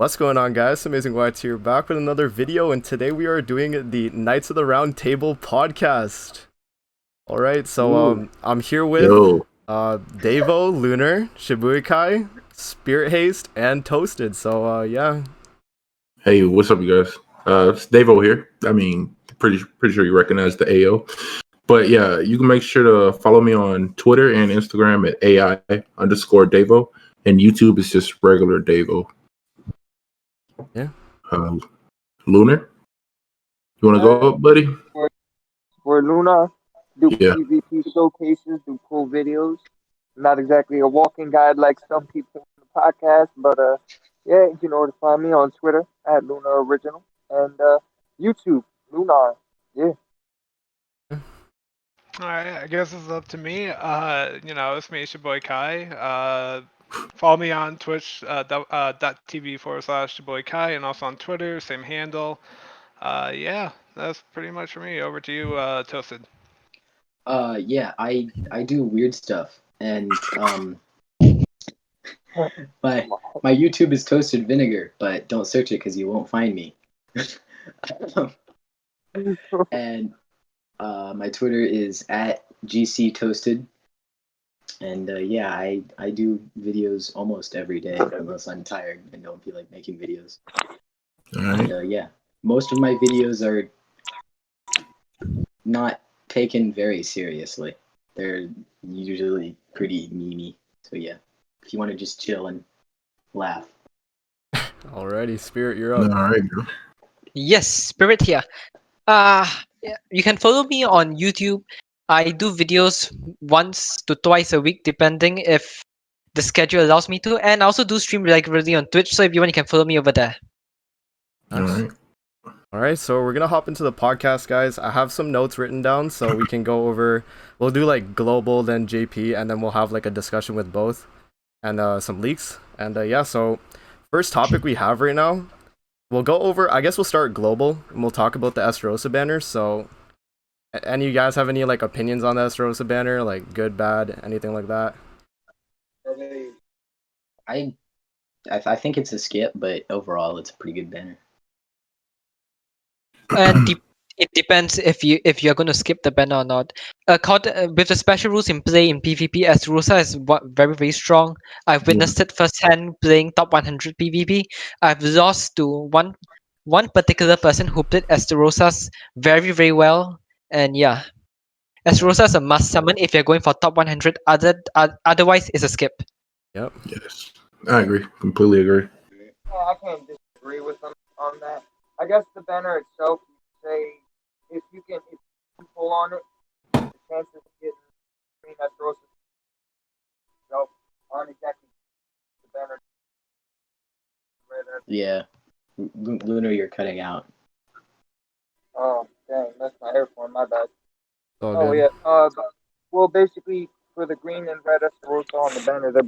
What's going on, guys? Amazing Whites here, back with another video, and today we are doing the Knights of the Round Table podcast. All right, so Ooh. I'm here with Yo, Davo, Lunar, Shibuikai, Spirit Haste, and Toasted. So yeah, hey, what's up, you guys? It's Davo here. I mean, pretty sure you recognize the AO. But yeah, you can make sure to follow me on Twitter and Instagram at AI_Davo, and YouTube is just regular Davo. yeah. Uh, Lunar, you want to go up, buddy? For Lunar, do Yeah. PvP showcases, do cool videos. Not exactly a walking guide like some people in the podcast, but yeah, you know where to find me on Twitter at Lunar Original and YouTube Lunar. Yeah. Alright, I guess it's up to me. It's me, it's your boy Kai. Follow me on Twitch, .tv/your boy Kai, and also on Twitter, same handle. Yeah, that's pretty much for me. Over to you, Toasted. Yeah, I do weird stuff, and my my YouTube is Toasted Vinegar, but don't search it because you won't find me. And my Twitter is at GC Toasted, and yeah, I do videos almost every day unless I'm tired and don't feel like making videos. All right. And yeah, most of my videos are not taken very seriously. They're usually pretty memey. So yeah, if you want to just chill and laugh. Alrighty, Spirit, you're All up. right, bro. Yes, Spirit here. Yeah, you can follow me on YouTube. I do videos once to twice a week, depending if the schedule allows me to. And I also do stream regularly on Twitch, so if you want, you can follow me over there. All right. Alright, so we're gonna hop into the podcast, guys. I have some notes written down, so we can go over. We'll do like global, then JP, and then we'll have like a discussion with both, and some leaks. And yeah, so first topic we have right now. We'll go over. I guess we'll start global, and we'll talk about the Estarossa banner. So, any of you guys have any like opinions on the Estarossa banner, like good, bad, anything like that? I think it's a skip, but overall it's a pretty good banner. And it depends if you're going to skip the banner or not. With the special rules in play in PvP, Estarossa is very very strong. I've witnessed it firsthand playing top 100 PvP. I've lost to one particular person who played Estarossas very very well, and yeah, Estarossa is a must summon if you're going for top 100. Otherwise, it's a skip. Yep. Yes, I agree. Completely agree. Yeah, I can't disagree with them on that. I guess the banner itself, you say if you pull on it, the chances of getting green Estarossa itself aren't exactly the banner. Yeah, Lunar, you're cutting out. Oh, dang, that's my earphone, my bad. All Oh, good. yeah. Well, basically, for the green and red Estarossa on the banner, they're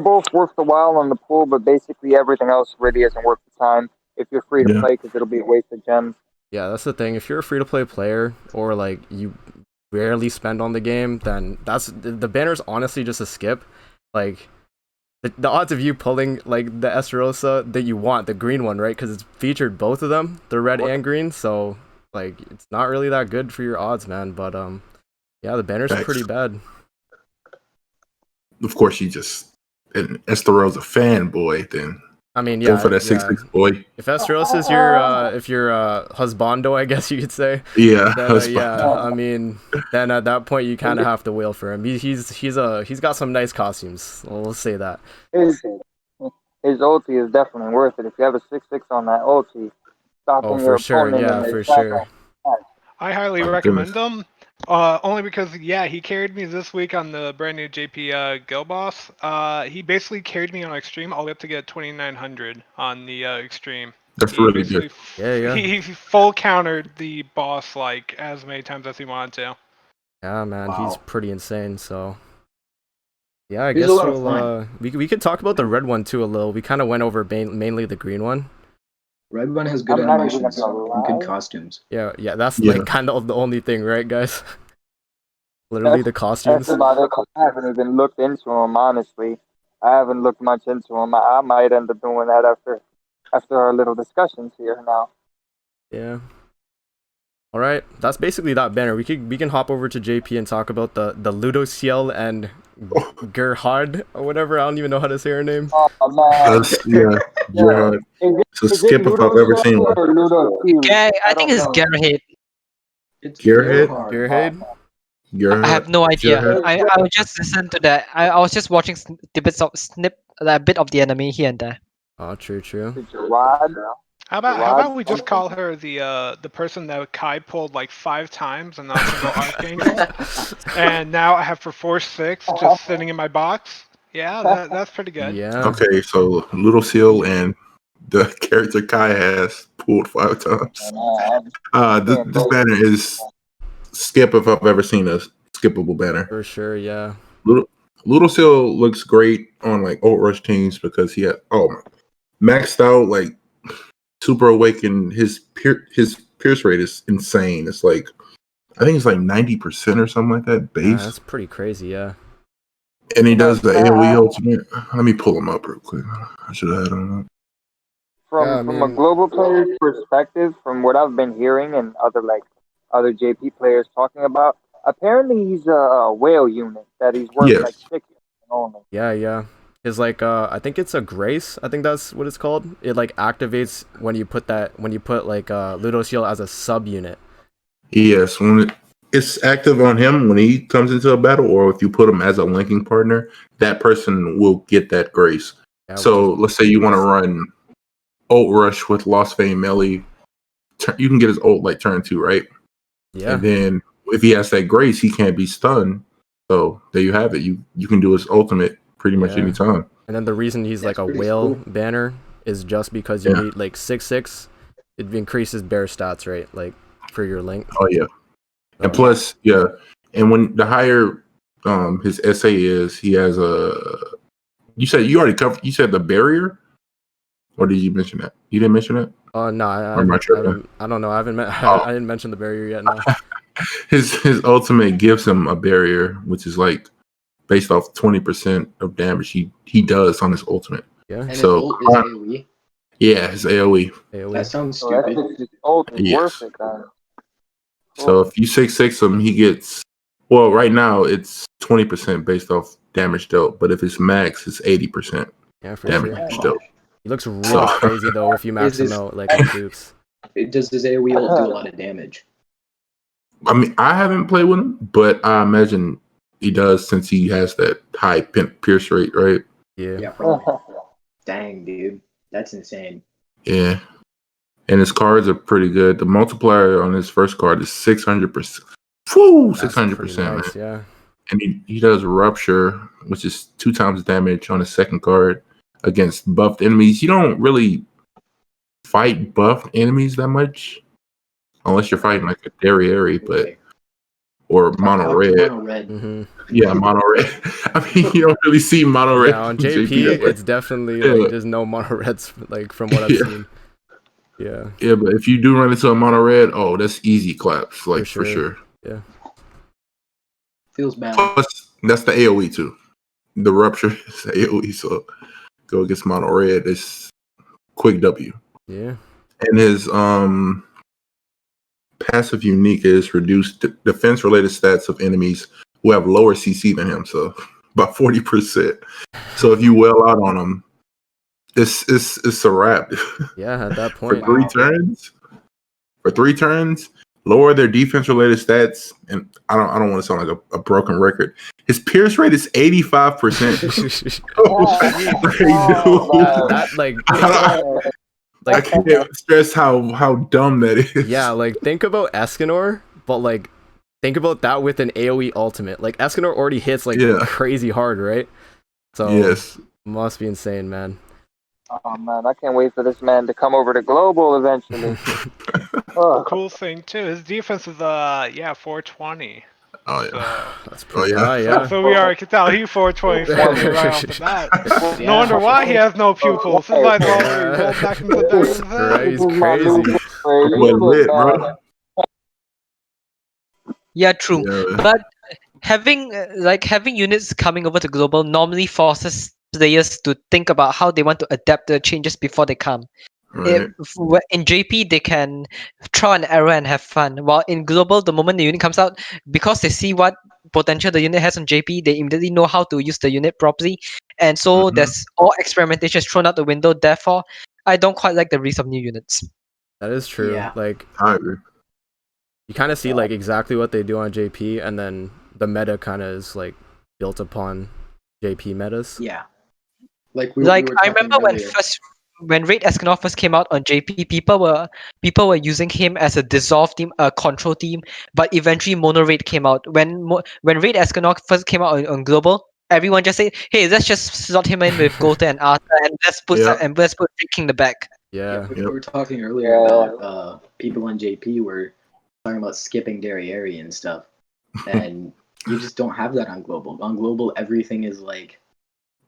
both worth the while on the pool, but basically everything else really isn't worth the time if you're free to Yeah. play because it'll be a waste of gems. Yeah, that's the thing. If you're a free to play player or like you rarely spend on the game, then the banner's honestly just a skip. Like the odds of you pulling like the Estarossa that you want, the green one, right? Because it's featured both of them, the red and green. So like it's not really that good for your odds, man. But yeah, the banner's Thanks. pretty bad. Of course, you just an Estarossa fanboy. Then I mean, go yeah, for that yeah. 6-6 boy. If Estarossa is your husbando, I guess you could say. Yeah, Then that's yeah, I mean, then at that point you kind of have to wail for him. He's got some nice costumes. We'll say that. His ulti is definitely worth it. If you have a 6-6 on that ulti, stopping Oh, your for sure. opponent Yeah, in their for attack sure. I highly My recommend goodness. them. Only because, yeah, he carried me this week on the brand new JP Go Boss. He basically carried me on Extreme all the way up to get 2900 on the Extreme. That's He really basically good. Yeah. he full countered the boss like as many times as he wanted to. Yeah, man, he's Wow. pretty insane. So yeah, I He's guess a lot of fun. we could talk about the red one too a little. We kind of went over mainly the green one. Red one has good I'm not even animations gonna and good lie. costumes. Yeah, that's Yeah. like kind of the only thing, right, guys? Literally the costumes. That's about it. I haven't even looked into them, honestly. I haven't looked much into them. I might end up doing that after after our little discussions here now. Yeah. All right, that's basically that banner. We can hop over to JP and talk about the Ludociel and Gerheade or whatever. I don't even know how to say her name. Oh man, Yeah, yeah. So is it skip if I've ever seen one. or Ludociel? I think it's Gerheade. It's Gerheade? Gerheade? I have no idea. Gerheade? I will just listen to that. I was just watching bits of a bit of the enemy here and there. Oh, true. Gerheade? How about we just call her the person that Kai pulled like 5 times and not a single Archangel, and now I have for 4/6 just sitting in my box. Yeah, that's pretty good. Yeah. Okay, so Ludociel and the character Kai has pulled 5 times. This banner is skip if I've ever seen a skippable banner. For sure, yeah. Ludociel looks great on like Old Rush teams because he had maxed out like Super Awakened. His pierce rate is insane. It's like I think it's like 90% or something like that base. Yeah, that's pretty crazy, yeah. And he does the AoE ultimate. Let me pull him up real quick. I should have had him up. From a global player's perspective, from what I've been hearing and other JP players talking about, apparently he's a whale unit that he's worth like 6 only. Yeah. It's like I think it's a grace. I think that's what it's called. It like activates when you put like Ludociel as a sub unit. Yes, when it's active on him when he comes into a battle, or if you put him as a linking partner, that person will get that grace. Yeah, so let's say you want to run ult rush with Lost Fame melee, you can get his ult like turn 2, right? Yeah. And then if he has that grace, he can't be stunned. So there you have it. You can do his ultimate pretty much any time. And then the reason he's like a whale banner is just because you need like 6/6. It increases bear stats, right? Like for your link. Oh yeah. And plus, and when the higher his SA is, he has you said you already covered, you said the barrier? Or did you mention that? You didn't mention that? No, I don't know. I didn't mention the barrier yet, no. His ultimate gives him a barrier, which is like based off 20% of damage he does on his ultimate. Yeah. And so his ult is AoE? Yeah, his AoE. That sounds stupid. His ult is worth it, then. So if you 6/6 him, he gets right now it's 20% based off damage dealt, but if it's max, it's 80% damage dealt. He looks really crazy though if you max him out like in Dukes. Does his AoE ult do a lot of damage? I mean, I haven't played with him, but I imagine he does since he has that high pierce rate, right? Yeah, probably. Dang, dude. That's insane. Yeah. And his cards are pretty good. The multiplier on his first card is 600%. Woo! 600%. Nice, yeah. And he does Rupture, which is 2 times damage on his second card against buffed enemies. You don't really fight buffed enemies that much. Unless you're fighting like a Derriere, or mono red. Mm-hmm. Yeah, mono red. I mean, you don't really see mono red. Yeah, on JP, it's definitely like there's no mono reds like from what I've seen. Yeah. Yeah, but if you do run into a mono red, that's easy claps, like for sure. Yeah. Feels bad. Plus, that's the AoE too. The Rupture is AoE, so go against mono red. It's quick W. Yeah. And his passive unique is reduced defense related stats of enemies who have lower CC than him, so about 40%. So if you well out on them, it's a wrap. Yeah, at that point. For 3 turns, lower their defense related stats, and I don't want to sound like a broken record. His pierce rate is 85%. I can't stress how dumb that is. Yeah, like think about Escanor, but like think about that with an AoE ultimate. Like Escanor already hits like crazy hard, right? So must be insane, man. Oh man, I can't wait for this man to come over to global eventually. Cool thing too, his defense is 420. Oh yeah, so, that's pretty high. Yeah. So we already can tell he 420 right off the bat. No wonder why he has no pupils. His eyes already rolled back into the He's crazy. Yeah, true. Yeah. But having units coming over to global normally forces players to think about how they want to adapt the changes before they come. If, in JP, they can throw an arrow and have fun. While in global, the moment the unit comes out, because they see what potential the unit has on JP, they immediately know how to use the unit properly. And so there's all experimentation is thrown out the window. Therefore, I don't quite like the release of new units. That is true. Yeah. Like I agree. you kind of see like exactly what they do on JP, and then the meta kind of is like built upon JP metas. Yeah. Like we I were remember talking earlier. when Raid Escanor first came out on JP, people were using him as a dissolve team, a control team, but eventually Mono Raid came out. When Raid Escanor first came out on global, everyone just said, "Hey, let's just slot him in with Gotha and Arthur, and let's put King in the back." Yeah. We were talking earlier about people on JP were talking about skipping Derriere and stuff, and you just don't have that on global. On global, everything is like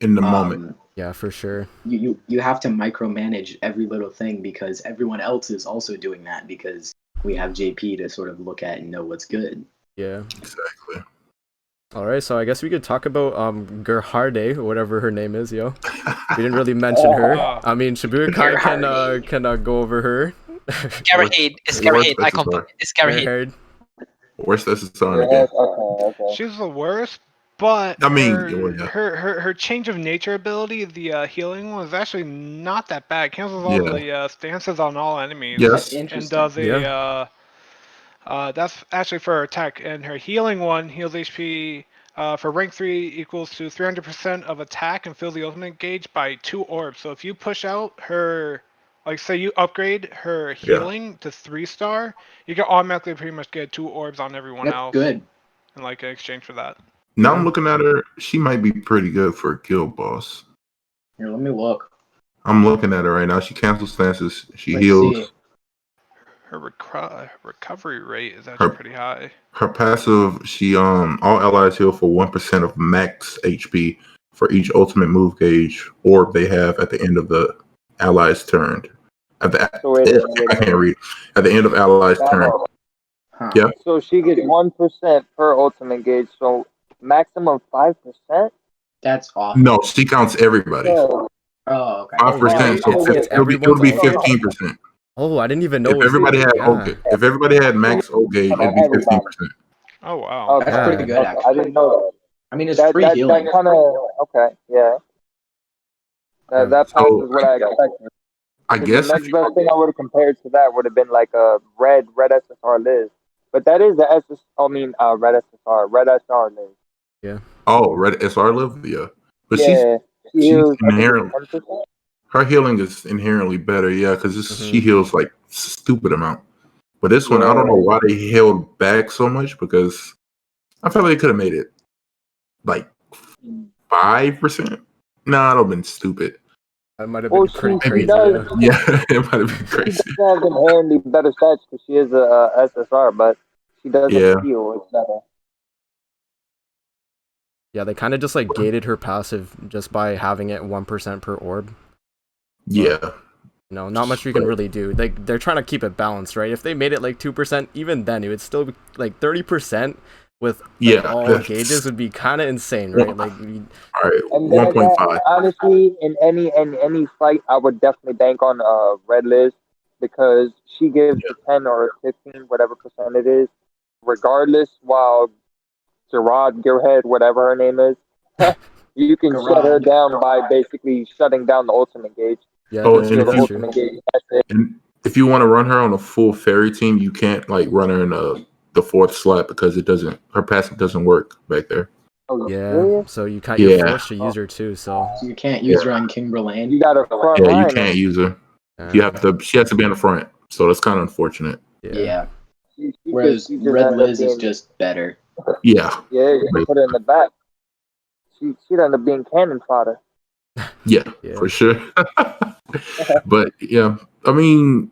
In the moment. Yeah, for sure. You have to micromanage every little thing because everyone else is also doing that because we have JP to sort of look at and know what's good. Yeah. Exactly. All right, so I guess we could talk about Gerheade, or whatever her name is, yo. We didn't really mention her. I mean, Shibuya can go over her. Gerheade. It's Gerheade. I confirm. It's Gerheade. Worst SSR in the game. Okay. She's the worst, but I mean, her change of nature ability, the healing one, is actually not that bad. Cancels all the stances on all enemies. Yes. And does a that's actually for her attack. And her healing one heals HP for rank 3 equals to 300% of attack and fills the ultimate gauge by 2 orbs. So if you push out her, like say you upgrade her healing to 3-star, you can automatically pretty much get 2 orbs on everyone else. Good. And like in exchange for that. Now I'm looking at her. She might be pretty good for a guild boss. Here, let me look. I'm looking at her right now. She cancels stances. She Let's heals. see. Her recovery rate is actually pretty high. Her passive, she all allies heal for 1% of max HP for each ultimate move gauge orb they have at the end of the ally's turn. I can't read. At the end of ally's turn. Huh. Yeah. So she gets 1% per ultimate gauge. So maximum 5%. That's awful. No, she counts everybody. Oh, okay. 5%. So it'll be 15%. Oh, I didn't even know. If everybody had max O gauge, it'd be 15%. Oh wow. okay. That's pretty good, actually. I didn't know that. I mean, it's That free healing. that kind of okay, yeah. That passes what I expected. I guess The next best thing I would have compared to that would have been like a red SSR Liz, but that is the SS. I mean, red SR Liz. Yeah. Oh, red SR live, yeah. But Yeah, she's inherently 10%. her healing is inherently better, yeah, because she heals like stupid amount. But this one, I don't know why they held back so much because I felt like they could have made it like 5%. Nah, that'd have been stupid. That might have been pretty crazy. Yeah, it might have been crazy. She does have inherently better stats because she is a SSR, but she doesn't heal. It's better. Yeah, they kind of just like gated her passive just by having it 1% per orb. Yeah. But, not much you can really do. Like they're trying to keep it balanced, right? If they made it like 2%, even then it would still be like 30% with all gauges would be kind of insane, right? Like, all right, 1.5. Honestly, in any fight, I would definitely bank on Red Liz because she gives the 10 or 15, whatever percent it is, regardless. While Gerheade, whatever her name is, you can shut her down by basically shutting down the ultimate gauge. Yeah, and if you want to run her on a full fairy team, you can't like run her in the 4th slot because her passive doesn't work back there. Oh, yeah, so you can't. You're forced to use her too. So you can't use her on Kimberland. You got her front you line. can't use her. You have to. She has to be in the front. So that's kind of unfortunate. Yeah. Whereas Red Liz is just better. Yeah. Yeah, you can put her in the back. She'd end up being cannon fodder. Yeah, for sure. But yeah, I mean,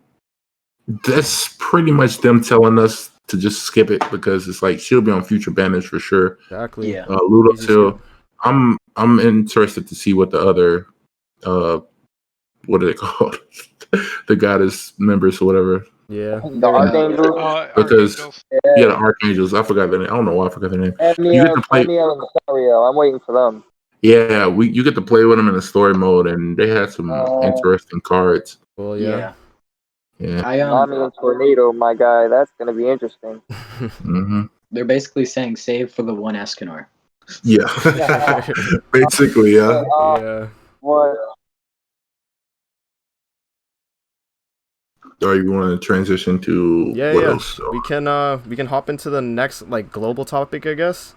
that's pretty much them telling us to just skip it because it's like she'll be on future banners for sure. Exactly. Yeah. Ludociel, I'm interested to see what the other what are they called? The goddess members or whatever. Yeah. The Archangels. Because the Archangels. I forgot their name. I don't know why I forgot their name. You get to play. I'm waiting for them. Yeah, you get to play with them in the story mode, and they had some interesting cards. Cool, yeah. Yeah. Tsunami and tornado, my guy. That's gonna be interesting. They're basically saying save for the one Escanor. Yeah. Basically, yeah. Yeah. What? Or you want to transition to what else? We can hop into the next like global topic, I guess.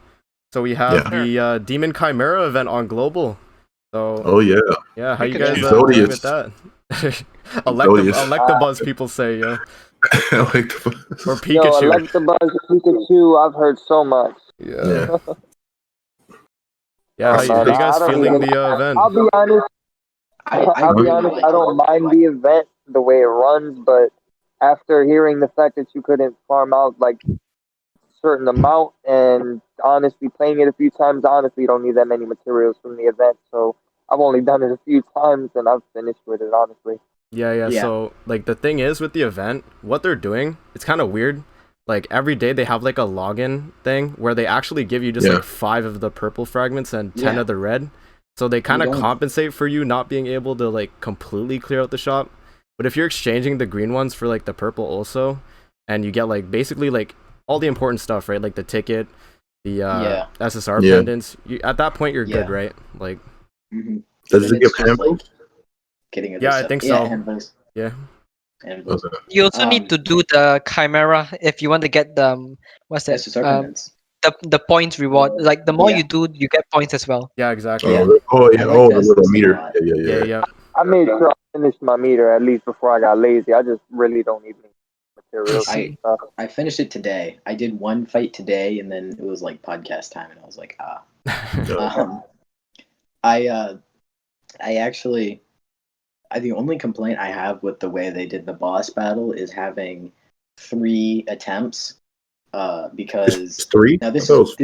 So we have Yeah. the Demon Chimera event on global. So Oh yeah. yeah, how We you could guys do doing that. with that? Zodius. Electabuzz, people say, yo. I like the Or Yo, Pikachu. Electabuzz, Pikachu. I've heard so much. Yeah. Yeah. Yeah, how you man, guys I don't feeling even- the event? I'll be honest. I'll be really honest. like I don't mind the event the way it runs, but after hearing the fact that you couldn't farm out like a certain amount, and honestly playing it a few times, honestly, you don't need that many materials from the event. So I've only done it a few times, and I've finished with it. Honestly. Yeah. Yeah. So like the thing is with the event, what they're doing, it's kind of weird. Like every day they have like a login thing where they actually give you just Yeah. like 5 of the purple fragments and 10 Yeah. of the red. So they kind of don't- compensate for you not being able to like completely clear out the shop. But if you're exchanging the green ones for like the purple also, and you get like basically like all the important stuff, right? Like the ticket, the SSR Yeah. pendants. At that point you're good, Yeah. right? Like Mhm. Does Then it give it's just, like, handles? getting other Yeah, I stuff. think Yeah, so. handles. yeah. Handles. Okay. You also need to do the Chimera if you want to get the what's that? SSR pendants. The points reward. Like the more Yeah. you do, you get points as well. Yeah, exactly. Yeah. Oh yeah. I like Oh, the the little SSR a meter. lot. Yeah. Yeah. I made sure I finished my meter at least before I got lazy. I just really don't need any materials. and stuff. I finished it today. I did one fight today, and then it was like podcast time, and I was like, ah. I actually, the only complaint I have with the way they did the boss battle is having 3 attempts. Because It's 3. now I thought it was-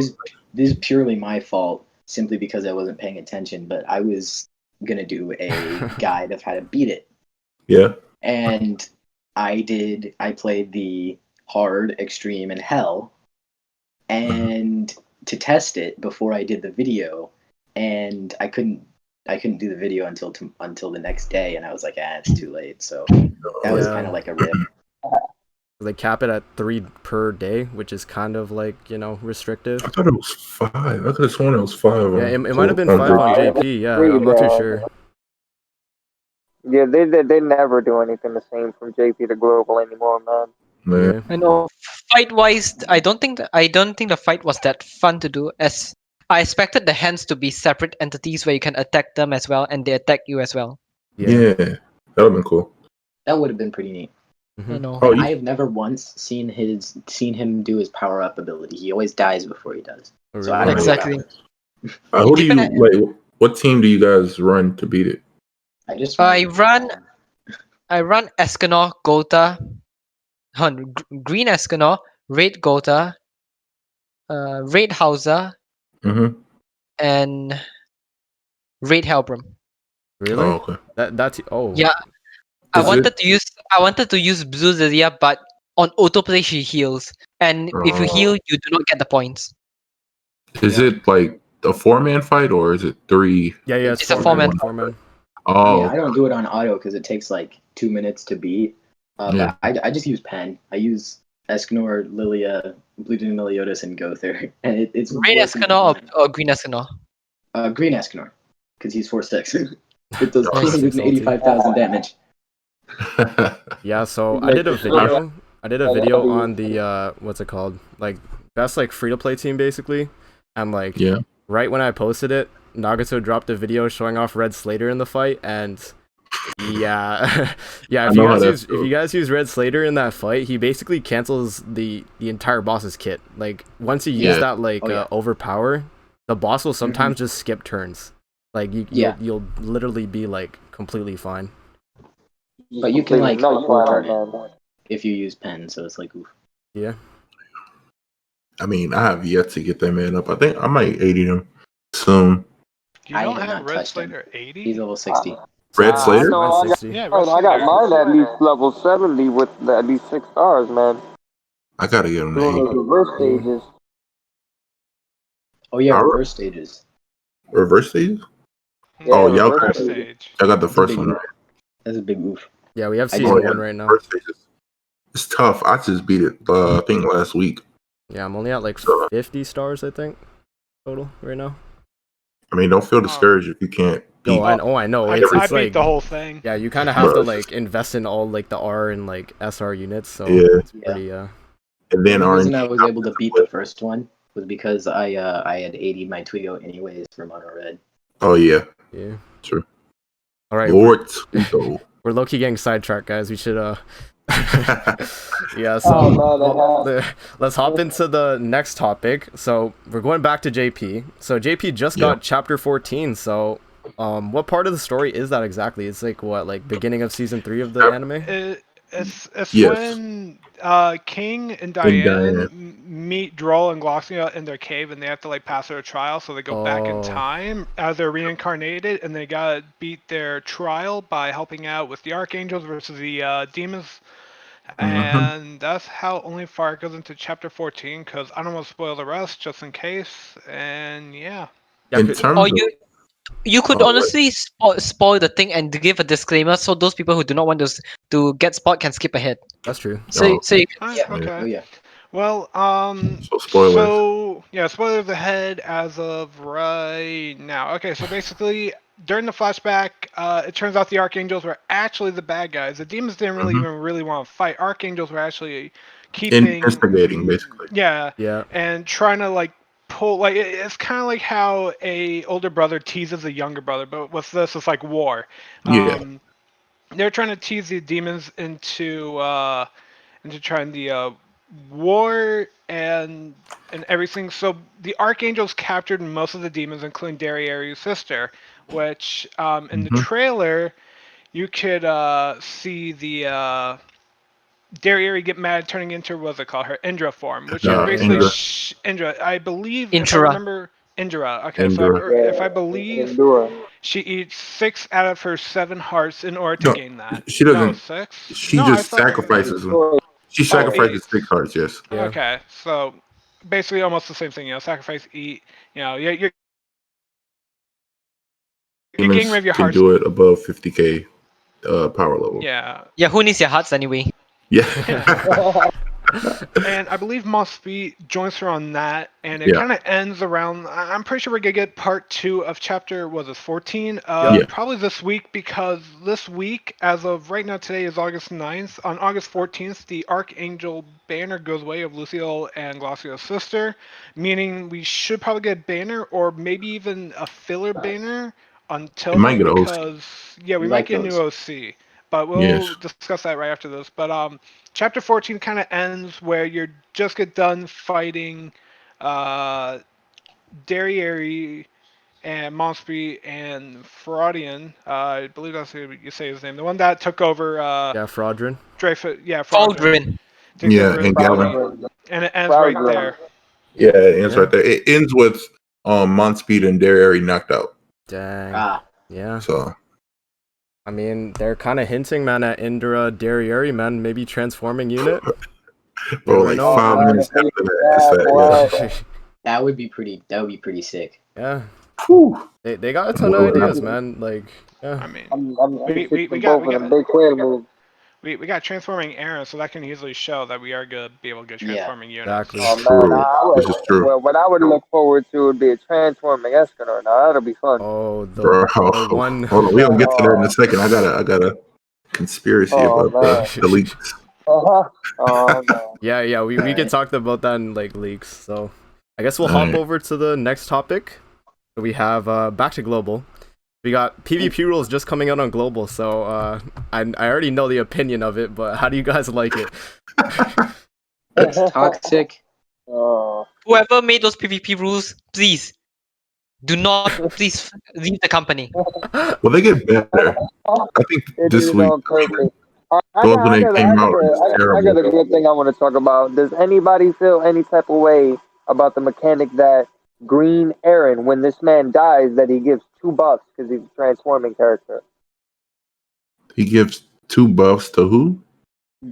this is purely my fault, simply because I wasn't paying attention. But I was gonna do a guide of how to beat it, Yeah. and I played the hard, extreme, and hell, and to test it before I did the video, and I couldn't do the video until the next day, and I was like, it's too late. So that was Yeah. kind of like a rip. They cap it at 3 per day, which is kind of like, restrictive. I thought it was 5. I could have sworn it was 5. Yeah, it might have been 5 on JP. Yeah, Three, I'm not too bro. sure. Yeah, they never do anything the same from JP to global anymore, man. Man. Yeah. I know. Fight wise, I don't think the fight was that fun to do. As I expected the hands to be separate entities where you can attack them as well, and they attack you as well. Yeah. That would have been cool. That would have been pretty neat. You know. Oh, I have never once seen him do his power up ability. He always dies before he does. Oh, So I really? don't know what Exactly. happens. Who do you Different- like? What team do you guys run to beat it? I just I run Escanor, Gota, Green Escanor, Red Gota, Red Hauser, Mm-hmm. and Red Helbram. Really? Oh, okay. That's Yeah. I Is wanted to use Blue Zelia, but on autoplay she heals, and if you Oh. heal, you do not get the points. Is it like a 4-man fight or is it 3? Yeah, It's a 4-man. 4-man. Oh, Yeah, I don't do it on auto because it takes like 2 minutes to beat. Yeah. But I just use pen. I use Escanor, Lilia, Blue Meliodas, and Gother, and it's Red working Escanor fine. or Green Escanor? Green Escanor, because he's 4/6. It does Nice. 285,000 damage. Yeah, so I did a video. On the what's it called? Like best like free to play team basically. And like Yeah. right when I posted it, Nagato dropped a video showing off Red Slater in the fight, and yeah, yeah. If you guys use Red Slater in that fight, he basically cancels the entire boss's kit. Like once you use Yeah. that like Oh, yeah. overpower, the boss will sometimes just skip turns. Like you'll literally be like completely fine. But you can like No, full turn it man. if you use pen, so it's like oof. Yeah. I mean, I have yet to get that man up. I think I might 80 him soon. You I don't have have not Red touched him. Slater 80? He's level 60. Red Slater? No, I got, 60. Yeah, Red I got Slater. mine at least level 70 with at least 6 stars, man. I gotta get him to Doing 80. those reverse stages. Oh yeah, Alright. reverse stages. Reverse stage? Yeah, Oh, y'all reverse got, stages. Stage. y'all got the That's a first big one move. right. That's a big move. Yeah, we have I season do. one right now. First stages. It's tough. I just beat it. I think last week. Yeah, I'm only at like So, 50 stars, I think, total right now. I mean, don't feel discouraged if you can't beat. Oh, I know. I, It's I beat like, the whole thing. yeah, you kind of have to Bro. like invest in all like the R and like SR units, so Yeah. it's pretty. And The then only reason I RNG. was able to beat the first one was because I had 80 my Twigo anyways for Mono Red. Oh yeah, Yeah. true. All right, Lord Twigo. we're low-key getting sidetracked, guys. We should yeah. So Oh, man, let's hop into the next topic. So we're going back to JP. So JP just got chapter 14. So what part of the story is that exactly? It's like what, like beginning of season 3 of the anime? It's Yes. when King and And Diane Diane. meet Droll and Glossia in their cave, and they have to like pass their trial, so they go back in Oh. time as they're reincarnated, and they gotta beat their trial by helping out with the archangels versus the demons. And that's how only far it goes into chapter 14, because I don't want to spoil the rest just in case. And yeah. Yeah, In could- terms Or of you could Oh, honestly spoil the thing and give a disclaimer, so those people who do not want to get spoiled can skip ahead. that's true. So Oh. so you, Alright, Yeah. okay. Oh yeah. Well, so spoilers. So, yeah, spoilers ahead as of right now. Okay, so basically, during the flashback, it turns out the Archangels were actually the bad guys. The demons didn't really even really want to fight. Archangels were actually keeping... Instigating, basically. Yeah, Yeah. and trying to, like, pull... Like, it's kind of like how a older brother teases a younger brother, but with this, it's like war. Yeah. They're trying to tease the demons into trying the war and everything. So the archangels captured most of the demons, including Dariere's sister, which in the trailer you could see the Dariere get mad, turning into what's it called, her Indra form, which is basically Indra. Indra. I believe if I Indra. remember Indra. Okay, so Indra. if I believe Endure. she eats 6 out of her 7 hearts in order to No, gain that. she No, doesn't. 6. She No, I just thought- sacrifices them. She sacrifices 6 hearts, yes. Yeah. Okay, so basically almost the same thing. Sacrifice, eat. You're getting Demons rid of your can hearts. do it above 50k power level. Yeah, yeah, who needs your hearts anyway? Yeah. and I believe Mosby joins her on that, and it Yeah. kind of ends around. I'm pretty sure we're gonna get part 2 of chapter 14. Yeah. Probably this week, because this week, as of right now, today is August 9th. On August 14th, the Archangel banner goes away of Lucille and Glossia's sister, meaning we should probably get a banner or maybe even a filler banner until We might then, get an OC. because we We might like get a new those. OC. But we'll Yes. discuss that right after this. But chapter 14 kind of ends where you just get done fighting Dariere and Monsby and Fraudian. I believe that's how you say his name. The one that took over Yeah, Fraudrin. Dreyfus. Yeah, Aldrin. Takes Yeah, over and Gavin. and it ends right there. Yeah, it ends Yeah. right there. It ends with Monspeed and Dariere knocked out. Dang. Ah. Yeah. So I mean, they're kind of hinting, man, at Indra Dariere, man. Maybe transforming unit. bro, You like know? 5 minutes after that. It's that, yeah. That would be pretty sick. Yeah. Whew. They got a ton Well, of ideas, man. Like, yeah. I mean, I'm We both of them big queer moves. we got transforming Aaron, so that can easily show that we are gonna be able to get Yeah. transforming units. Exactly. Oh True. man, I would, This is true. well, what I would look forward to would be a transforming Escanor. Now that'll be fun. Oh, Bro, the one. hold on, we gonna get to that in a second. I got a conspiracy Oh, about the leaks. Oh no. Yeah, we Alright. could talk about that in like leaks. So I guess we'll hop Alright. over to the next topic. We have back to global. We got PvP rules just coming out on global, so I already know the opinion of it, but how do you guys like it? It's toxic. Oh. Whoever made those PvP rules, please do not please leave the company. Well, they get better. I think It this did it week. on purpose. Those when they came out, it's I got a terrible. good thing I want to talk about. Does anybody feel any type of way about the mechanic that Green Aaron, when this man dies, that he gives 2 buffs because he's a transforming character? He gives 2 buffs to who?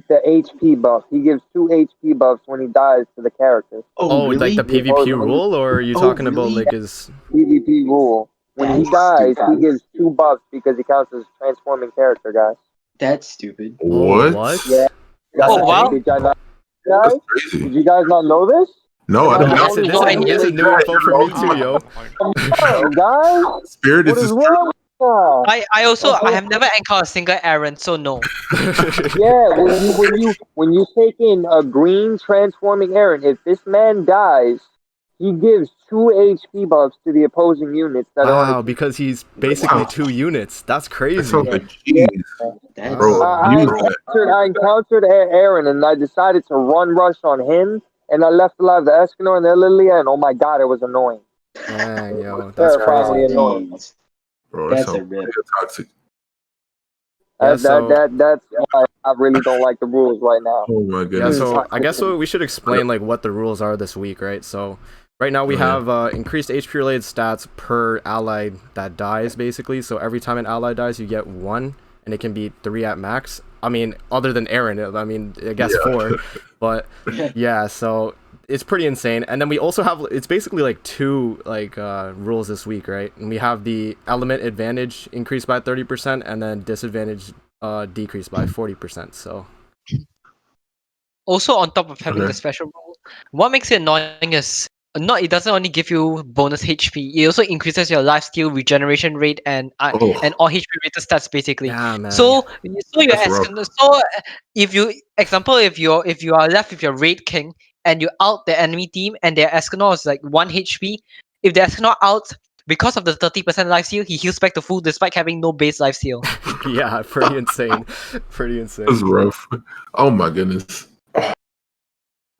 The HP buff. He gives 2 HP buffs when he dies to the character. Oh, really? like the PvP rule, or are you Oh, talking about really? like his? PvP rule. When he That's dies, stupid. he gives 2 buffs because he counts as a transforming character, guys. That's stupid. What? What? Yeah. Oh, wow. Did you not, That's did crazy. you guys not know this? No, I Am I did the not. only No, I one knew This who is it. new info for me too, yo. Come on, guys. Spirit What is is just wrong with y'all? I have never encountered a single errand, so no. Yeah, when you take in a green transforming Aaron, if this man dies, he gives 2 HP buffs to the opposing units that are on Wow, his team. because he's basically Wow. 2 units. That's That's crazy. something. Jeez, That's bro. I Use that. encountered Aaron and I decided to run rush on him and I left alive the Escanor and the Lilia and oh my god, it was annoying. Dang, yo, that's Terrifyingly crazy. annoying. Jeez. Bro, That's that's a so rip. toxic. Yeah, so That's why I really don't like the rules right now. Oh my yeah, goodness. so I guess we should explain like what the rules are this week, right? So right now we have increased HP related stats per ally that dies, basically. So every time an ally dies, you get 1, and it can be 3 at max. I mean, other than Aaron, I mean, I guess 4, but yeah, so it's pretty insane. And then we also have, it's basically like 2 like rules this week, right? And we have the element advantage increased by 30%, and then disadvantage decreased by 40%. So Also, on top of having Okay. the special rule, what makes it annoying is it doesn't only give you bonus HP, it also increases your life steal, regeneration rate, and Oh, all HP rated stats basically. yeah, man. So you're That's rough. if you are left with your raid king and you out the enemy team and their Escanor is like 1 HP, if the Escanor out because of the 30% life steal, he heals back to full despite having no base life steal. Yeah, pretty insane. Pretty insane. that's rough. Oh my goodness.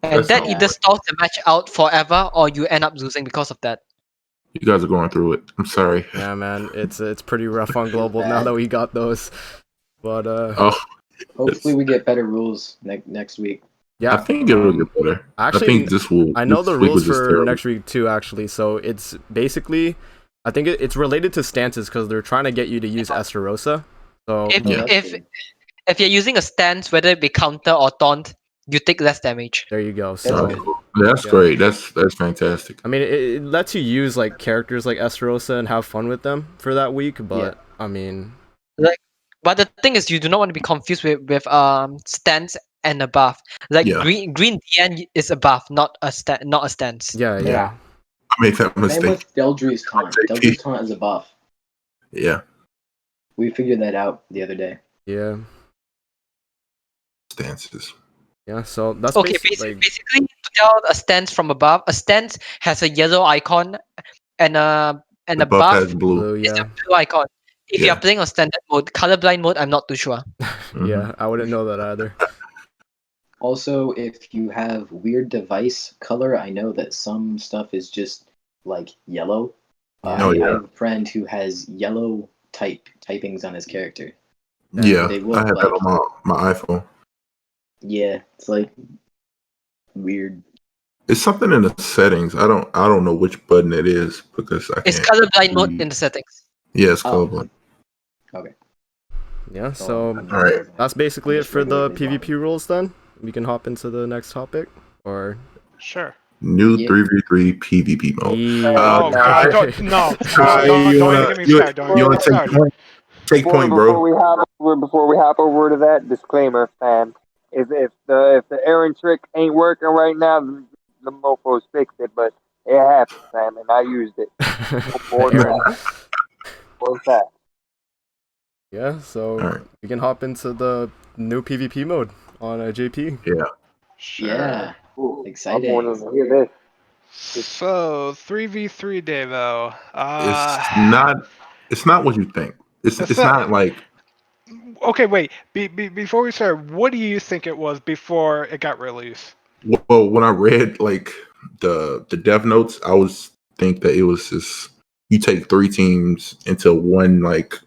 And That's that not either right. stalls the match out forever or you end up losing because of that. You guys are going through it. I'm sorry. Yeah, man, it's pretty rough on global now that we got those. But Oh, Hopefully we get better rules next week. yeah, I think it'll get better. actually, I think this will. I know this the week rules was just for terrible. next week too, actually. So it's basically, I think it's related to stances because they're trying to get you to use Estarossa. So If Yeah. if you're using a stance, whether it be counter or taunt, you take less damage. there you go. That's So good. That's Yeah. great. That's fantastic. I mean, it lets you use like characters like Estarossa and have fun with them for that week. But I mean, But the thing is, you do not want to be confused with stance and a buff. Like Yeah. green DN is a buff, not a stance. yeah. Yeah. I made that Same mistake. with Deldry's taunt. JP. Deldry's taunt is a buff. Yeah. We figured that out the other day. Yeah. Stances. Yeah. So that's Okay, basically basically, to tell a stance from above, a stance has a yellow icon and a The buff buff has blue. blue. is Yeah. a blue icon. If Yeah. you're playing on standard mode, colorblind mode, I'm not too sure. Yeah. I wouldn't know that either. Also, if you have weird device color, I know that some stuff is just like yellow. Oh, I yeah. have a friend who has yellow typings on his character. Yeah. They I look have that on my iPhone. Yeah, it's like weird. It's something in the settings. I don't know which button it is because I It's can't. colorblind mode in the settings. Yeah, it's Oh. colorblind. Okay. Yeah. So I'm all right. that's basically it just for the regularly PvP rules. Then we can hop into the next topic. Or Sure. New Yeah. 3v3 PvP mode. Oh no. God! Don't Kai, don't you even wanna- get me you- started. Don't You even want get to me take started. point? Take point, bro. Before we hop over to that disclaimer, fam. If the Aaron trick ain't working right now, the mofo's fixed it, but it happened, fam, and I used it. Aaron. What's that? Yeah. So Alright. we can hop into the new PvP mode on JP. Sure. Yeah. Ooh, Exciting. I want to hear this. So 3v3 Davo. It's not what you think. It's not like Okay, wait. Before we start, what do you think it was before it got released? well when I read like the dev notes, I was think that it was just you take 3 teams into one like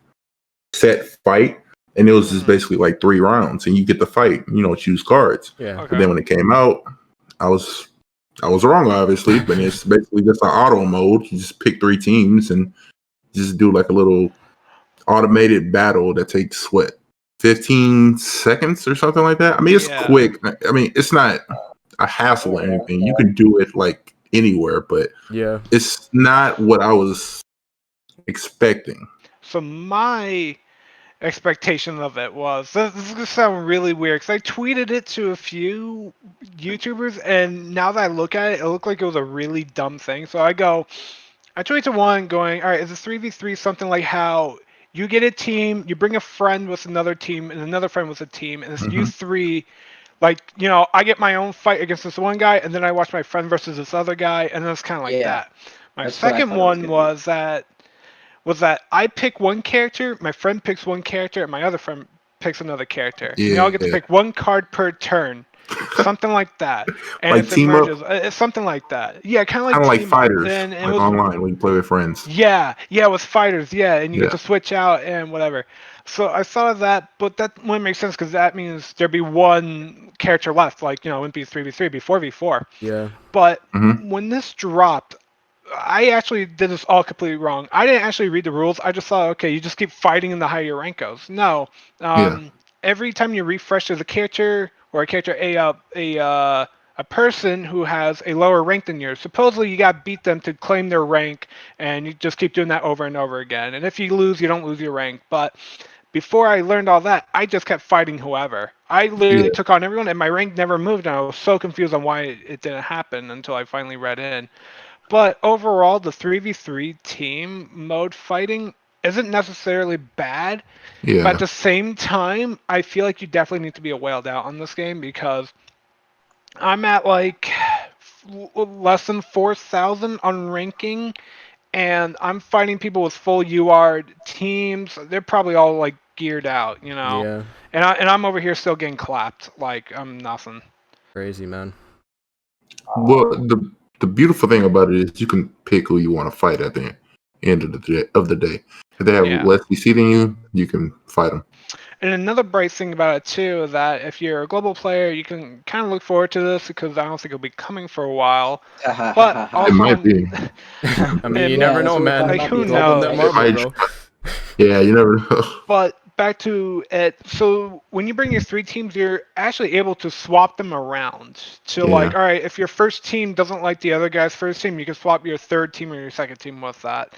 set fight, and it was just basically like 3 rounds, and you get the fight. Choose cards. Yeah. Okay. But then when it came out, I was wrong, obviously. But it's basically just an auto mode. You just pick 3 teams and just do like a little automated battle that takes 15 seconds or something like that. I mean, it's Yeah. quick. I mean, it's not a hassle or anything. You can do it like anywhere, but Yeah. it's not what I was expecting. So my expectation of it was. This is gonna sound really weird because I tweeted it to a few YouTubers, and now that I look at it, it looked like it was a really dumb thing. So I tweeted to one going, all right, is this 3v3 something like how you get a team, you bring a friend with another team, and another friend with a team, and it's you three. Like, I get my own fight against this one guy, and then I watch my friend versus this other guy, and then it's kind of like that. My that's what I second thought it was one gonna was that I pick one character, my friend picks one character, and my other friend picks another character. And we all get to pick one card per turn. Something like that. And Like if it team up? merges, it's something like that. Yeah, kind of Kind of like like team up. fighters, And it like was online when you play with friends. yeah, with fighters, yeah, and you Yeah. get to switch out and whatever. So I thought of that, but that wouldn't make sense because that means there'd be one character left, like, it wouldn't be 3v3, it'd be 4v4. Yeah. But Mhm. when this dropped, I actually did this all completely wrong. I didn't actually read the rules. I just thought, okay, you just keep fighting in the higher your rank goes. No. Every time you refresh, there's a character or a person who has a lower rank than yours. Supposedly, you got to beat them to claim their rank, and you just keep doing that over and over again. And if you lose, you don't lose your rank. But before I learned all that, I just kept fighting whoever. I literally took on everyone, and my rank never moved, and I was so confused on why it didn't happen until I finally read in. But overall, the 3v3 team mode fighting isn't necessarily bad. But Yeah. at the same time, I feel like you definitely need to be a whaled out on this game because I'm at like less than 4,000 on ranking, and I'm fighting people with full UR teams. They're probably all like geared out, Yeah. And I'm over here still getting clapped like I'm nothing. Crazy, man. Well, the beautiful thing about it is you can pick who you want to fight at the end of the day. If they have less PC than you, you can fight them. And another bright thing about it too is that if you're a global player, you can kind of look forward to this because I don't think it'll be coming for a while. But also, It might be. I mean, you never know, man. Like, who Global knows? Netmarble, bro. Yeah, you never know. But back to it. So when you bring your three teams, you're actually able to swap them around to like, all right, if your first team doesn't like the other guy's first team, you can swap your third team or your second team with that.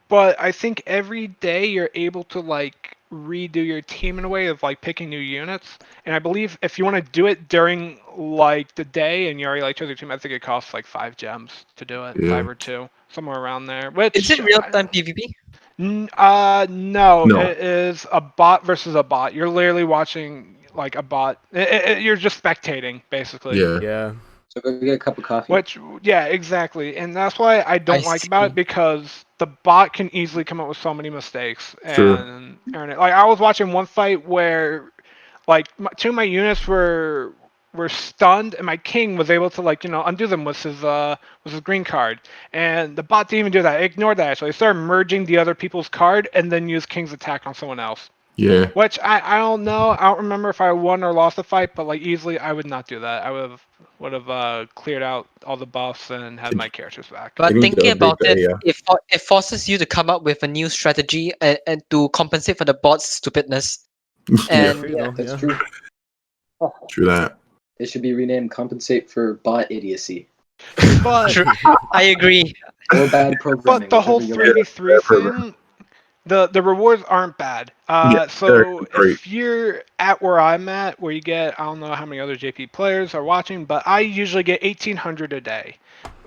But I think every day you're able to like redo your team in a way of like picking new units. And I believe if you want to do it during like the day and you already like chose your team, I think it costs like 5 gems to do it, 5 or 2, somewhere around there. Which Is it real time PvP? No, No. it is a bot versus a bot. You're literally watching like a bot. You're just spectating basically. Yeah. Yeah. So go get a cup of coffee. Which, yeah, exactly, and that's why I don't like about it because the bot can easily come up with so many mistakes and earn it. Like I was watching one fight where, like, two of my units were stunned, and my king was able to like undo them with his green card, and the bot didn't even do that. It ignored that actually. It started merging the other people's card and then used king's attack on someone else. Yeah. Which I don't know. I don't remember if I won or lost the fight, but like easily I would not do that. I would have cleared out all the buffs and had my characters back. But They need to thinking update about the it, AI. it forces you to come up with a new strategy and to compensate for the bot's stupidness. And True, though, That's yeah. true. True that. It should be renamed "Compensate for Bot Idiocy" But True. I agree. or bad programming. but the whole whichever you want. 3v3 thing, the rewards aren't bad. So great. if you're at where I'm at, where you get, I don't know how many other JP players are watching, but I usually get 1,800 a day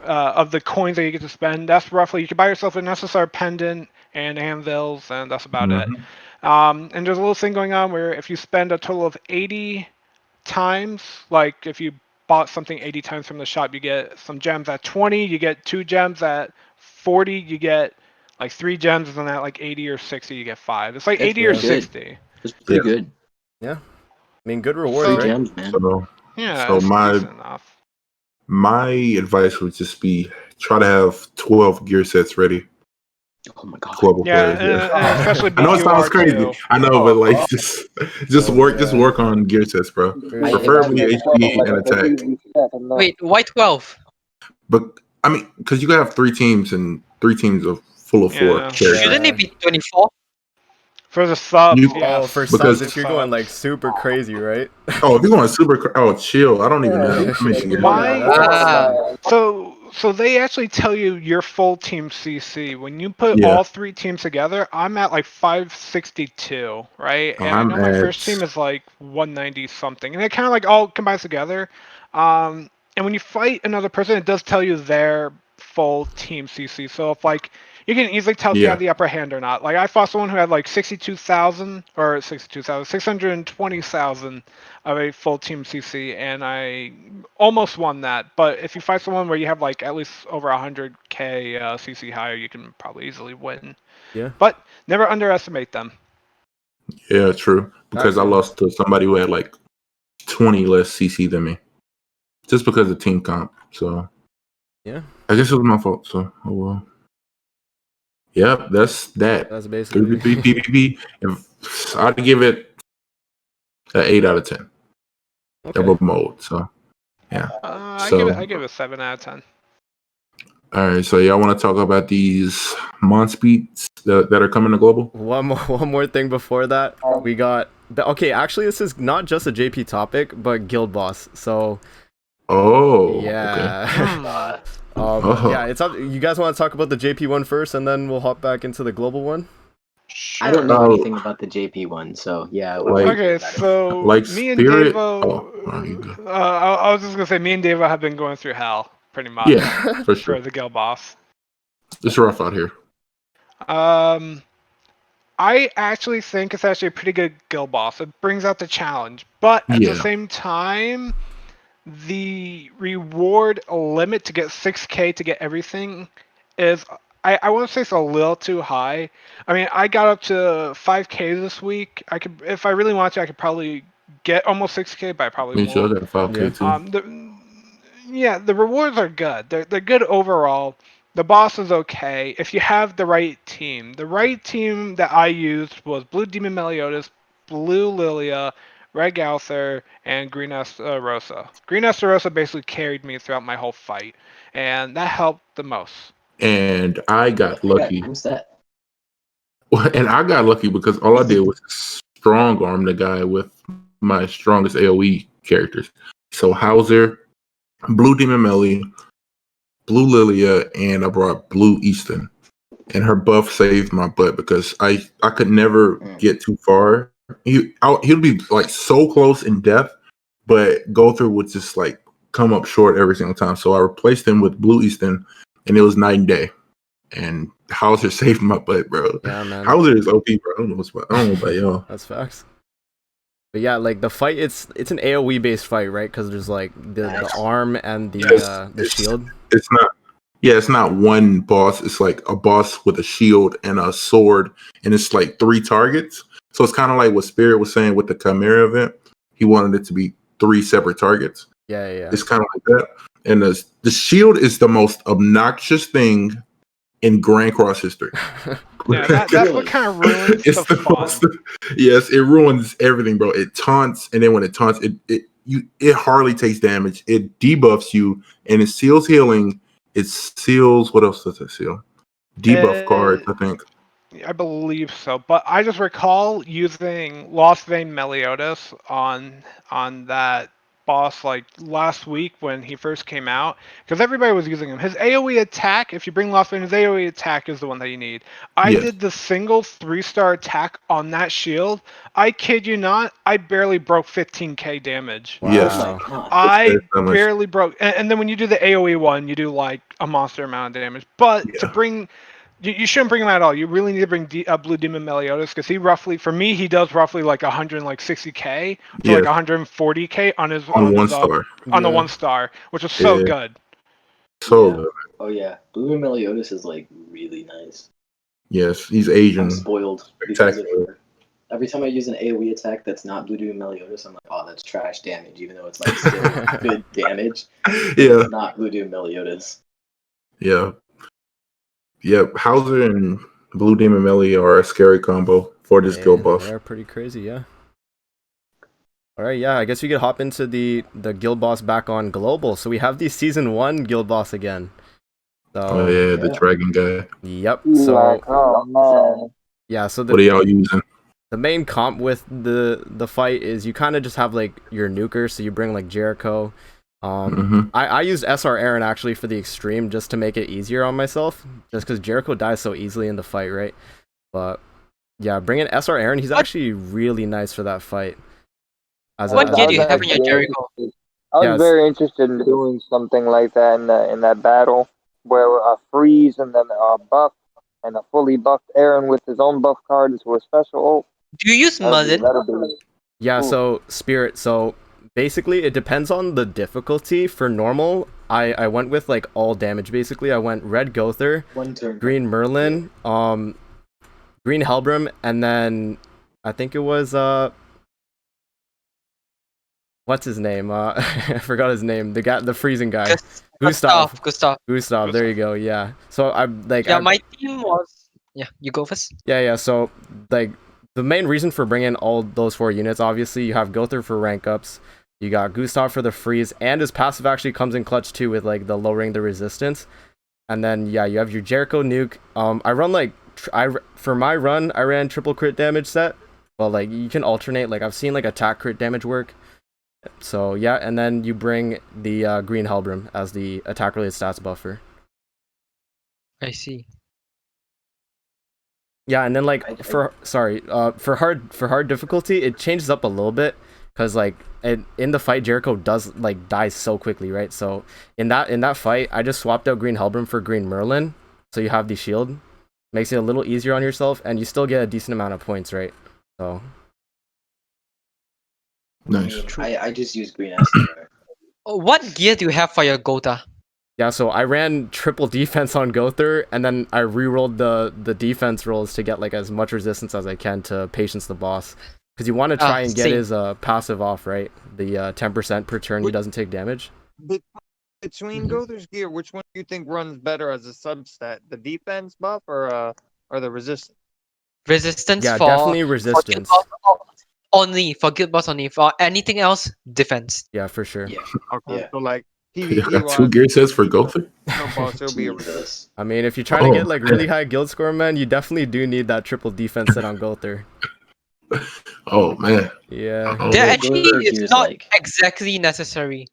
of the coins that you get to spend. That's roughly, you can buy yourself an SSR pendant and anvils, and that's about it. And there's a little thing going on where if you spend a total of 80 times, like if you bought something 80 times from the shop, you get some gems at 20, you get 2 gems at 40, you get like 3 gems, and then at like 80 or 60 you get 5. It's like That's 80 or pretty good. 60. It's pretty good. I mean, good reward, So- Free right? gems, man. So Yeah, So it's my- decent enough. my advice would just be try to have 12 gear sets ready. Oh my god. Global Yeah, players. and especially I know it sounds BQR crazy. too. I know, but like just work on gear sets, bro. Very Preferably good. HP and attack. Wait, why 12? But I mean, because you gotta have 3 teams and 3 teams of full of 4 Yeah. characters. Shouldn't it be 24? For the sub, You- yes. Oh, for Because- subs, if you're going like super crazy, right? Oh, if you're going super, chill. I don't even know. I mean, My- Ah. So So they actually tell you your full team CC. When you put Yeah. all 3 teams together, I'm at like 562, right? And I I'm know my at first team is like 190 something, and it kind of like all combines together. And when you fight another person, it does tell you their full team CC. So if like you can easily tell if you Yeah. have the upper hand or not. Like I fought someone who had like 62,000 or 620,000 of a full team CC, and I almost won that. But if you fight someone where you have like at least over 100k CC higher, you can probably easily win. Yeah. But never underestimate them. Yeah, true. Because I Actually. lost to somebody who had like 20 less CC than me, just because of team comp. So Yeah. I guess it was my fault. So oh well. Yep, that's that. That's basically. 3v3 PvP. If I'd give it an 8 out of 10. Okay. Double mode. So yeah. I So give it a 7 out of 10. all right. So y'all want to talk about these mon speeds that are coming to global? One more thing before that. We got okay, actually this is not just a JP topic, but guild boss. So Oh. yeah. Okay. Oh. Yeah, it's up. You guys want to talk about the JP one first, and then we'll hop back into the global one? I don't know Oh. anything about the JP one, so yeah. Like- Okay, so like me and Spirit- Davo. oh, you go. I was just gonna say, me and Davo have been going through hell pretty much Yeah, for sure. for the guild boss. It's rough out here. I actually think it's actually a pretty good guild boss. It brings out the challenge, but at Yeah. the same time, the reward limit to get 6k to get everything is, I want to say it's a little too high. I mean, I got up to 5k this week. I could, if I really want to, I could probably get almost 6k, but I probably Me too. I won't. got 5K too. The rewards are good. They're good overall. The boss is okay if you have the right team. The right team that I used was Blue Demon Meliodas, Blue Lilia, Red Gauther, and Green Estarossa. Green Estarossa basically carried me throughout my whole fight, and that helped the most. And I got lucky. Who's that? And I got lucky because all I did was strong arm the guy with my strongest AoE characters. So Hauser, Blue Demon Melly, Blue Lilia, and I brought Blue Easton. And her buff saved my butt because I could never get too far. He'd be like so close in death, but Gother would just like come up short every single time. So I replaced him with Blue Easton, and it was night and day. And Hauser saved my butt, bro. Yeah, man. Hauser is OP, bro. I don't know about y'all. That's facts. But yeah, like the fight, it's an AoE based fight, right? Because there's like the arm and the shield. It's not. Yeah, it's not one boss. It's like a boss with a shield and a sword, and it's like 3 targets. So it's kind of like what Spirit was saying with the Chimera event. He wanted it to be 3 separate targets. Yeah. It's kind of like that. And the shield is the most obnoxious thing in Grand Cross history. Yeah, that's what kind of ruins It's the the fun. most, yes, it ruins everything, bro. It taunts, and then when it taunts, it hardly takes damage. It debuffs you, and it seals healing. It seals, what else does it seal? Debuff cards, I think. I believe so, but I just recall using Lost Vein Meliodas on that boss like last week when he first came out, because everybody was using him. His AoE attack, if you bring Lost Vein, his AoE attack is the one that you need. I Yes. did the single 3-star attack on that shield. I kid you not, I barely broke 15k damage. Wow. Yes. Oh my god. I It's so much. barely broke, and then when you do the AoE one, you do like a monster amount of damage. But to Yeah. bring, you shouldn't bring him at all. You really need to bring Blue Demon Meliodas, because he roughly, for me, he does roughly like 160k to like Yes. 140k on his On 1 his, star. on the Yeah. 1-star, which is so Yeah. good. So Yeah. good. Oh yeah, Blue Meliodas is like really nice. Yes, he's Asian. I'm spoiled because Spectacular. of, every time I use an AoE attack that's not Blue Demon Meliodas, I'm like, oh, that's trash damage, even though it's like still good damage. Yeah. It's not Blue Demon Meliodas. Yeah. Yep. Hauser and Blue Demon Melly are a scary combo for this guild boss. They're pretty crazy, yeah. All right, yeah. I guess we could hop into the guild boss back on global. So we have the season 1 guild boss again. So, Oh yeah, the dragon guy. Yep. Yeah, So oh man. yeah, so What are y'all using? the main comp with the fight is you kind of just have like your nuker, so you bring like Jericho, I used SR Aaron actually for the extreme just to make it easier on myself, just because Jericho dies so easily in the fight, right? But yeah, bringing SR Aaron, he's actually really nice for that fight. What gear do you have in actually your Jericho? I was Yes. very interested in doing something like that in that battle, where a freeze and then a buff and a fully buffed Aaron with his own buff card into a special ult. Do you use Merlin? Yeah, Ooh. so Spirit, so basically it depends on the difficulty. For normal, I went with like all damage basically. I went red Gother, One turn. green Merlin, green Helbram, and then I think it was what's his name? I forgot his name. The freezing guy. Gustav. Gustav. There you go. Yeah. So I'm like Yeah, my team was. Yeah, you go first. Yeah. So like the main reason for bringing all those 4 units, obviously you have Gother for rank ups, you got Gustav for the freeze, and his passive actually comes in clutch too with like the lowering the resistance. And then yeah, you have your Jericho nuke. I run like for my run I ran triple crit damage set, but like you can alternate. Like I've seen like attack crit damage work. So yeah, and then you bring the green Helbram as the attack related stats buffer. I see. Yeah, and then like for hard difficulty, it changes up a little bit because like in the fight Jericho does like dies so quickly, right? So in that fight, I just swapped out green Helbram for green Merlin, so you have the shield, makes it a little easier on yourself, and you still get a decent amount of points, right? So Nice. I just use green SR. What gear do you have for your Gotha? yeah, so I ran triple defense on Gother, and then I rerolled the defense rolls to get like as much resistance as I can to patience the boss. Because you want to try and get his passive off, right? The 10% per turn he doesn't take damage. Between Gother's gear, which one do you think runs better as a substat? The defense buff or the resistance? Resistance Yeah, for definitely resistance. only for guild boss only. For anything else, defense. Yeah, for sure. Yeah. Okay, Yeah. so like You PvP got 2 wise, gear sets for Gother? no boss, it'll be a Jesus. I mean, if you're trying to get like really high guild score, man, you definitely do need that triple defense set on Gother. Oh man. Yeah. Oh, There Well, actually Gother it's gear's not like exactly necessary.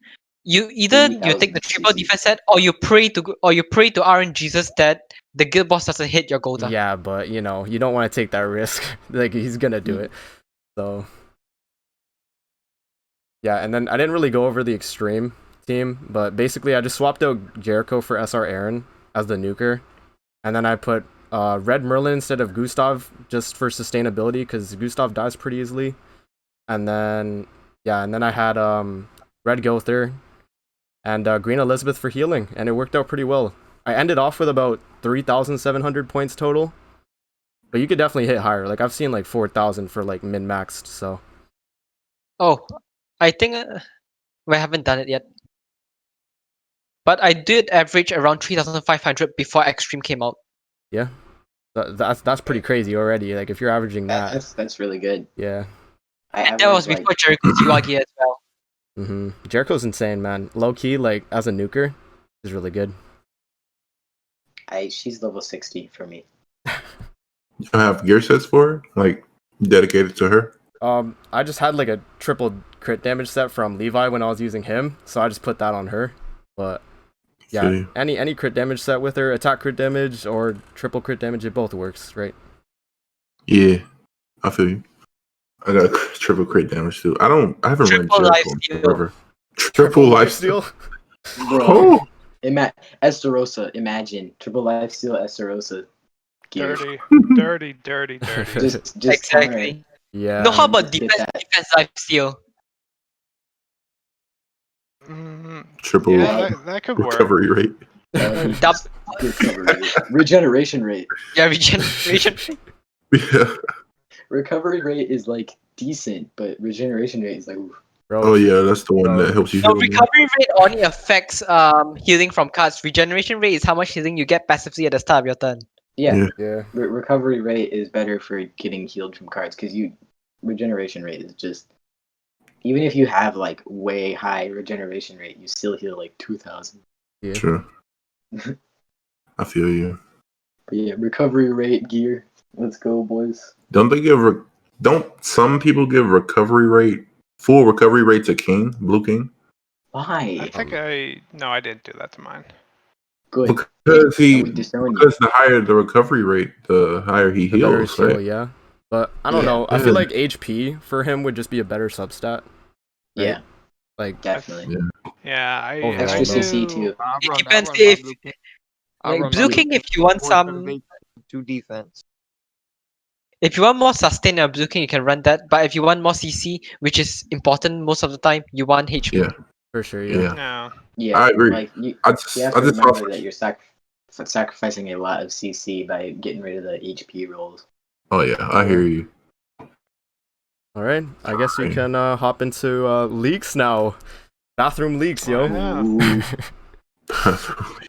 You either you take the 3,000 triple CC. defense set, or you pray to RNGesus that the guild boss doesn't hit your Gotha. Yeah, but you know, you don't want to take that risk. Like he's gonna do it. So yeah, and then I didn't really go over the extreme team, but basically I just swapped out Jericho for SR Aaron as the nuker, and then I put red Merlin instead of Gustav just for sustainability because Gustav dies pretty easily, and then yeah, and then I had red Gother and green Elizabeth for healing, and it worked out pretty well. I ended off with about 3,700 points total, but you could definitely hit higher. Like I've seen like 4,000 for like min maxed. So Oh, I think we haven't done it yet. But I did average around 3,500 before Extreme came out. yeah, that's pretty crazy already. Like if you're averaging that, That's really good. yeah. And that was before Jericho's UR gear as well. Jericho's insane, man. Low key, like as a nuker, is really good. She's level 60 for me. You have gear sets for her? Like dedicated to her? I just had like a triple crit damage set from Levi when I was using him, so I just put that on her. But yeah, See. any crit damage set with her, attack crit damage or triple crit damage, it both works, right? Yeah, I feel you. I got triple crit damage too. I haven't run Triple Jericho life in forever. Triple lifesteal. Bro, Oh, Estarossa, imagine. Triple lifesteal Estarossa gear. Dirty. Just Exactly. Yeah. No, how about Get defense that. life steal? triple That could work. recovery rate. Dub, Recovery rate. Regeneration rate. yeah, regeneration. Yeah. Recovery rate is like decent, but regeneration rate is like oof. Bro, Oh yeah, that's the one that helps you So heal. more. recovery rate only affects healing from cards. Regeneration rate is how much healing you get passively at the start of your turn. Yeah. yeah. Recovery rate is better for getting healed from cards because regeneration rate is just even if you have like way high regeneration rate, you still heal like 2,000. Yeah. True. I feel you. But yeah, recovery rate gear. Let's go, boys. Don't some people give full recovery rate to King, Blue King? Why? I think no, I didn't do that to mine. Good. Because I would disown you. because the higher the recovery rate, the higher he The better heals, his heal, right? yeah. But I don't Yeah. know. I Yeah. feel like HP for him would just be a better substat. Yeah, Like definitely. Yeah, I Overall, Extra though. CC too. It depends if like Blue King, if you want some, to defense. if you want more sustain and Blue King, you can run that. But if you want more CC, which is important most of the time, you want HP. Yeah. For sure, yeah. Yeah. No. Yeah, I agree. Like you I have just to saw remember that you're sacrificing a lot of CC by getting rid of the HP rolls. Oh yeah, I hear you. All right, I guess we can hop into leaks now. Bathroom leaks, yo. Yeah. Ooh.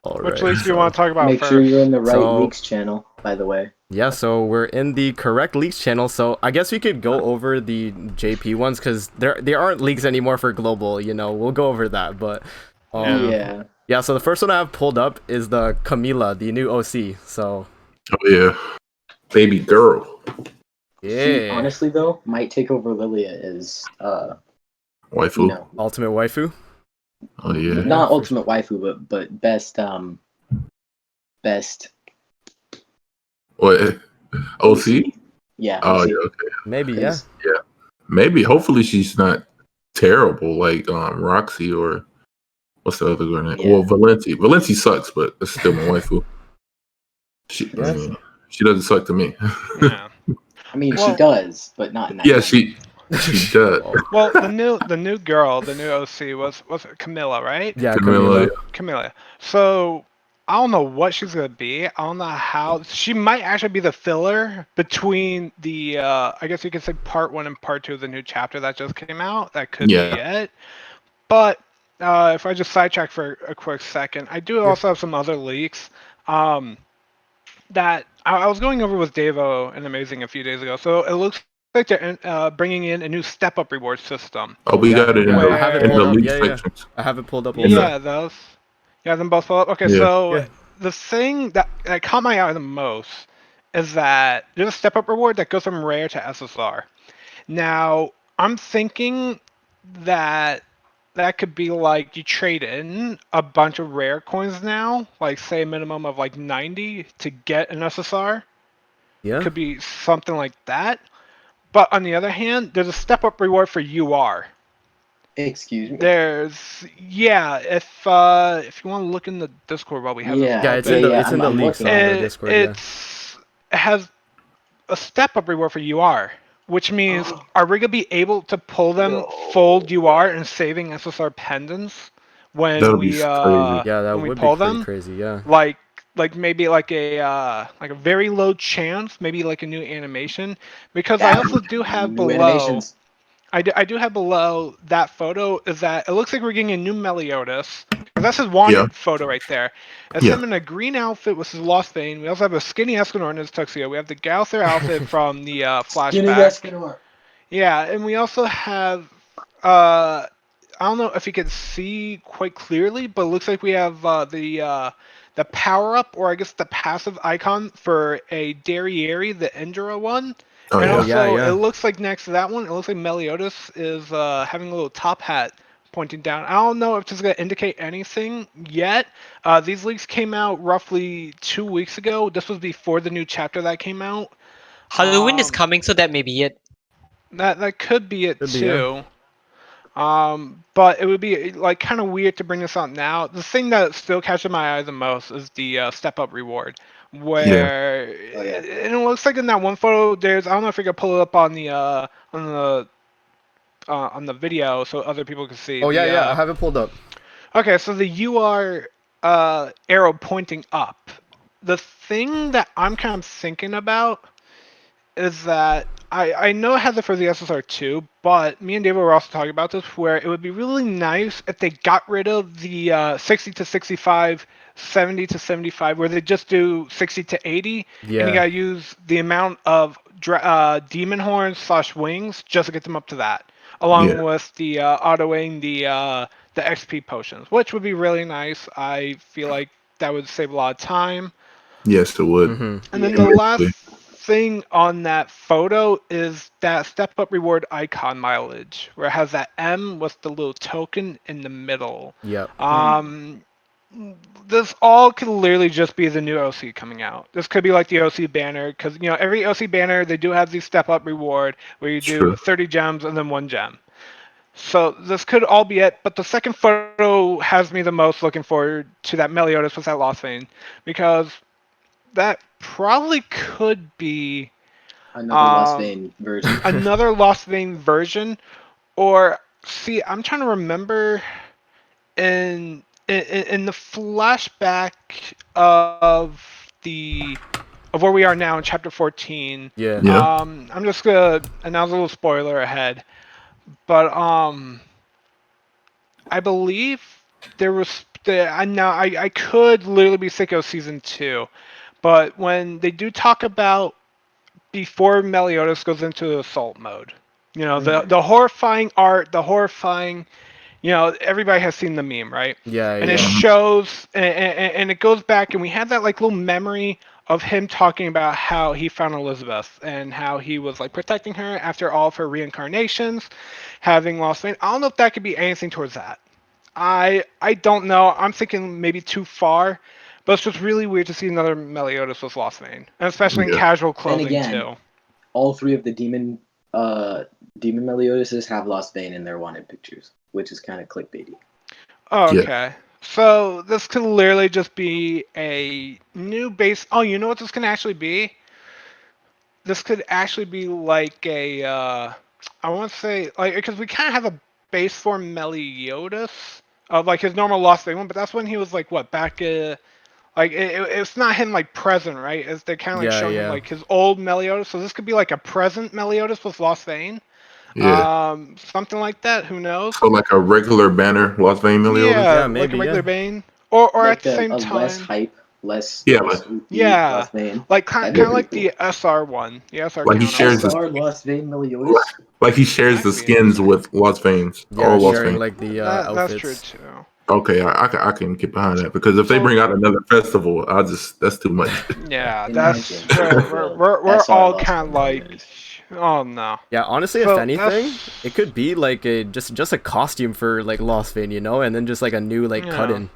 All Which right, leaks do you so- want to talk about Make first? sure you're in the right So- leaks channel, by the way. Yeah, so we're in the correct leaks channel. So I guess we could go over the JP ones because there aren't leaks anymore for global. You know, we'll go over that. But Yeah. yeah. So the first one I have pulled up is the Camila, the new OC. So Oh yeah, baby girl, She yeah, honestly though might take over Lilia as waifu. you know, ultimate waifu. Oh yeah. not for ultimate waifu, but best best What? OC? yeah. Oh OC. yeah. Okay. Maybe, yeah. 'Cause Maybe. Hopefully she's not terrible like Roxy or what's the other girl name? Yeah. Well, Valenti. Valenti sucks, but it's still my waifu. I Yeah. mean, she doesn't suck to me. Yeah. I mean Well- she does, but not in that Yeah, way. she does. Oh, Well, the new girl, the new OC was Camilla, right? yeah, Camila. Camila. Camilla. So I don't know what she's gonna be. I don't know how she might actually be the filler between the I guess you could say part 1 and part 2 of the new chapter that just came out. That could be Yeah. it. But if I just sidetrack for a quick second, I do also have some other leaks that I was going over with Davo and Amazing a few days ago. So it looks like they're bringing in a new step-up reward system. Oh, we got it in Yeah, the I have it in the pulled up. leak Yeah, yeah. sections. I have it pulled up. In the- Yeah, those. Yeah, them both pull up. Okay, Yeah. so Yeah. the thing that caught my eye the most is that there's a step-up reward that goes from rare to SSR. Now, I'm thinking that could be like you trade in a bunch of rare coins now, like say a minimum of like 90 to get an SSR. Yeah. Could be something like that. But on the other hand, there's a step-up reward for UR. Excuse me. There's if you want to look in the Discord while we have Yeah, Yeah, it's open, in the yeah, it's in the I'm leaks on looking. the Discord. Yeah. it has a step up reward for UR, which means are we gonna be able to pull them full UR and saving SSR pendants when That'll be we crazy. Yeah, that when we would be pull pretty them? crazy. Yeah. Like maybe like a very low chance, maybe like a new animation, because I also do have New below. animations. I do have below that photo is that it looks like we're getting a new Meliodas. That's his wanted Yeah. photo right there. It's Yeah. him in a green outfit with his Lost Vein. We also have a skinny Escanor in his tuxedo. We have the Gauther outfit from the Skinny flashback. Escanor. Yeah, and we also have I don't know if you can see quite clearly, but it looks like we have the power up, or I guess the passive icon for a Derriere, the Endura one. Oh And yeah. also, Yeah. it looks like next to that one, it looks like Meliodas is having a little top hat pointing down. I don't know if this is going to indicate anything yet. These leaks came out roughly 2 weeks ago. This was before the new chapter that came out. Halloween is coming, so that may be it. That could be it Could be, yeah. too. But it would be like kind of weird to bring this out now. The thing that still catches my eye the most is the step up reward, where Oh, yeah. and it looks like in that one photo there's I don't know if we can pull it up on the video so other people can see. Oh yeah, the, yeah. I have it pulled up. Okay, so the UR arrow pointing up. The thing that I'm kind of thinking about is that I know it has it for the SSR2, but me and David were also talking about this, where it would be really nice if they got rid of the 60 to 65, 70 to 75, where they just do 60 to 80, and you Yeah. gotta use the amount of demon horns / wings just to get them up to that, along Yeah. with the autoing the XP potions, which would be really nice. I feel like that would save a lot of time. Yes, it would. Mm-hmm. And then Yeah. the last thing on that photo is that step up reward icon mileage, where it has that M with the little token in the middle. Yep. This all could literally just be the new OC coming out. This could be like the OC banner, because every OC banner they do have the step up reward where you do Sure. 30 gems and then 1 gem. So this could all be it, but the second photo has me the most looking forward to that Meliodas with that Lost Vein, because that probably could be Another Lost Vein version. another Lost Vein version, or see, I'm trying to remember in the flashback of where we are now in chapter 14. Yeah. Yeah. I'm just gonna announce a little spoiler ahead, but I believe there was I could literally be sick of season 2, but when they do talk about before Meliodas goes into assault mode, the horrifying art, the horrifying, everybody has seen the meme, right? Yeah. And it Yeah. shows, and it goes back, and we have that like little memory of him talking about how he found Elizabeth and how he was like protecting her after all of her reincarnations, having lost faith. I don't know if that could be anything towards that. I don't know. I'm thinking maybe too far, but it's just really weird to see another Meliodas with Lost Vein, and especially in Yeah. casual clothing again, too. All 3 of the demon Meliodases have Lost Vein in their wanted pictures, which is kind of clickbaity. Oh, Yeah. okay. So this could literally just be a new base. Oh, you know what this can actually be? This could actually be like a, I want to say, like, because we kind of have a base form Meliodas of like his normal Lost Vein one, but that's when he was like, what, back, like, it's not him like present, right? It's they're kind of like Yeah, showing him yeah. like his old Meliodas. So this could be like a present Meliodas with Lost Vein. Yeah. Something like that. Who knows? So like a regular banner, Lost Vein Meliodas. Yeah, Yeah, like maybe, a regular yeah. Bane, or Like at the same a time, less hype, less Yeah, spooky yeah, Lost Vein. like kind That'd of be like pretty the SR one, the SR Like he counter shares one. the SR Lost Vein Meliodas. like he shares That the could be skins interesting. with Lost Veins. Yeah, All Lost sharing Veins. like the That's true outfits. too. Okay, I can get behind that, because if they bring out another festival, that's too much. Yeah, Imagine. that's we're SR all Lost kind Vein of like, Meliodas. oh no. Yeah, honestly, if So anything, that's- it could be like a just a costume for like Lost Vein, and then just like a new like cut Yeah. in.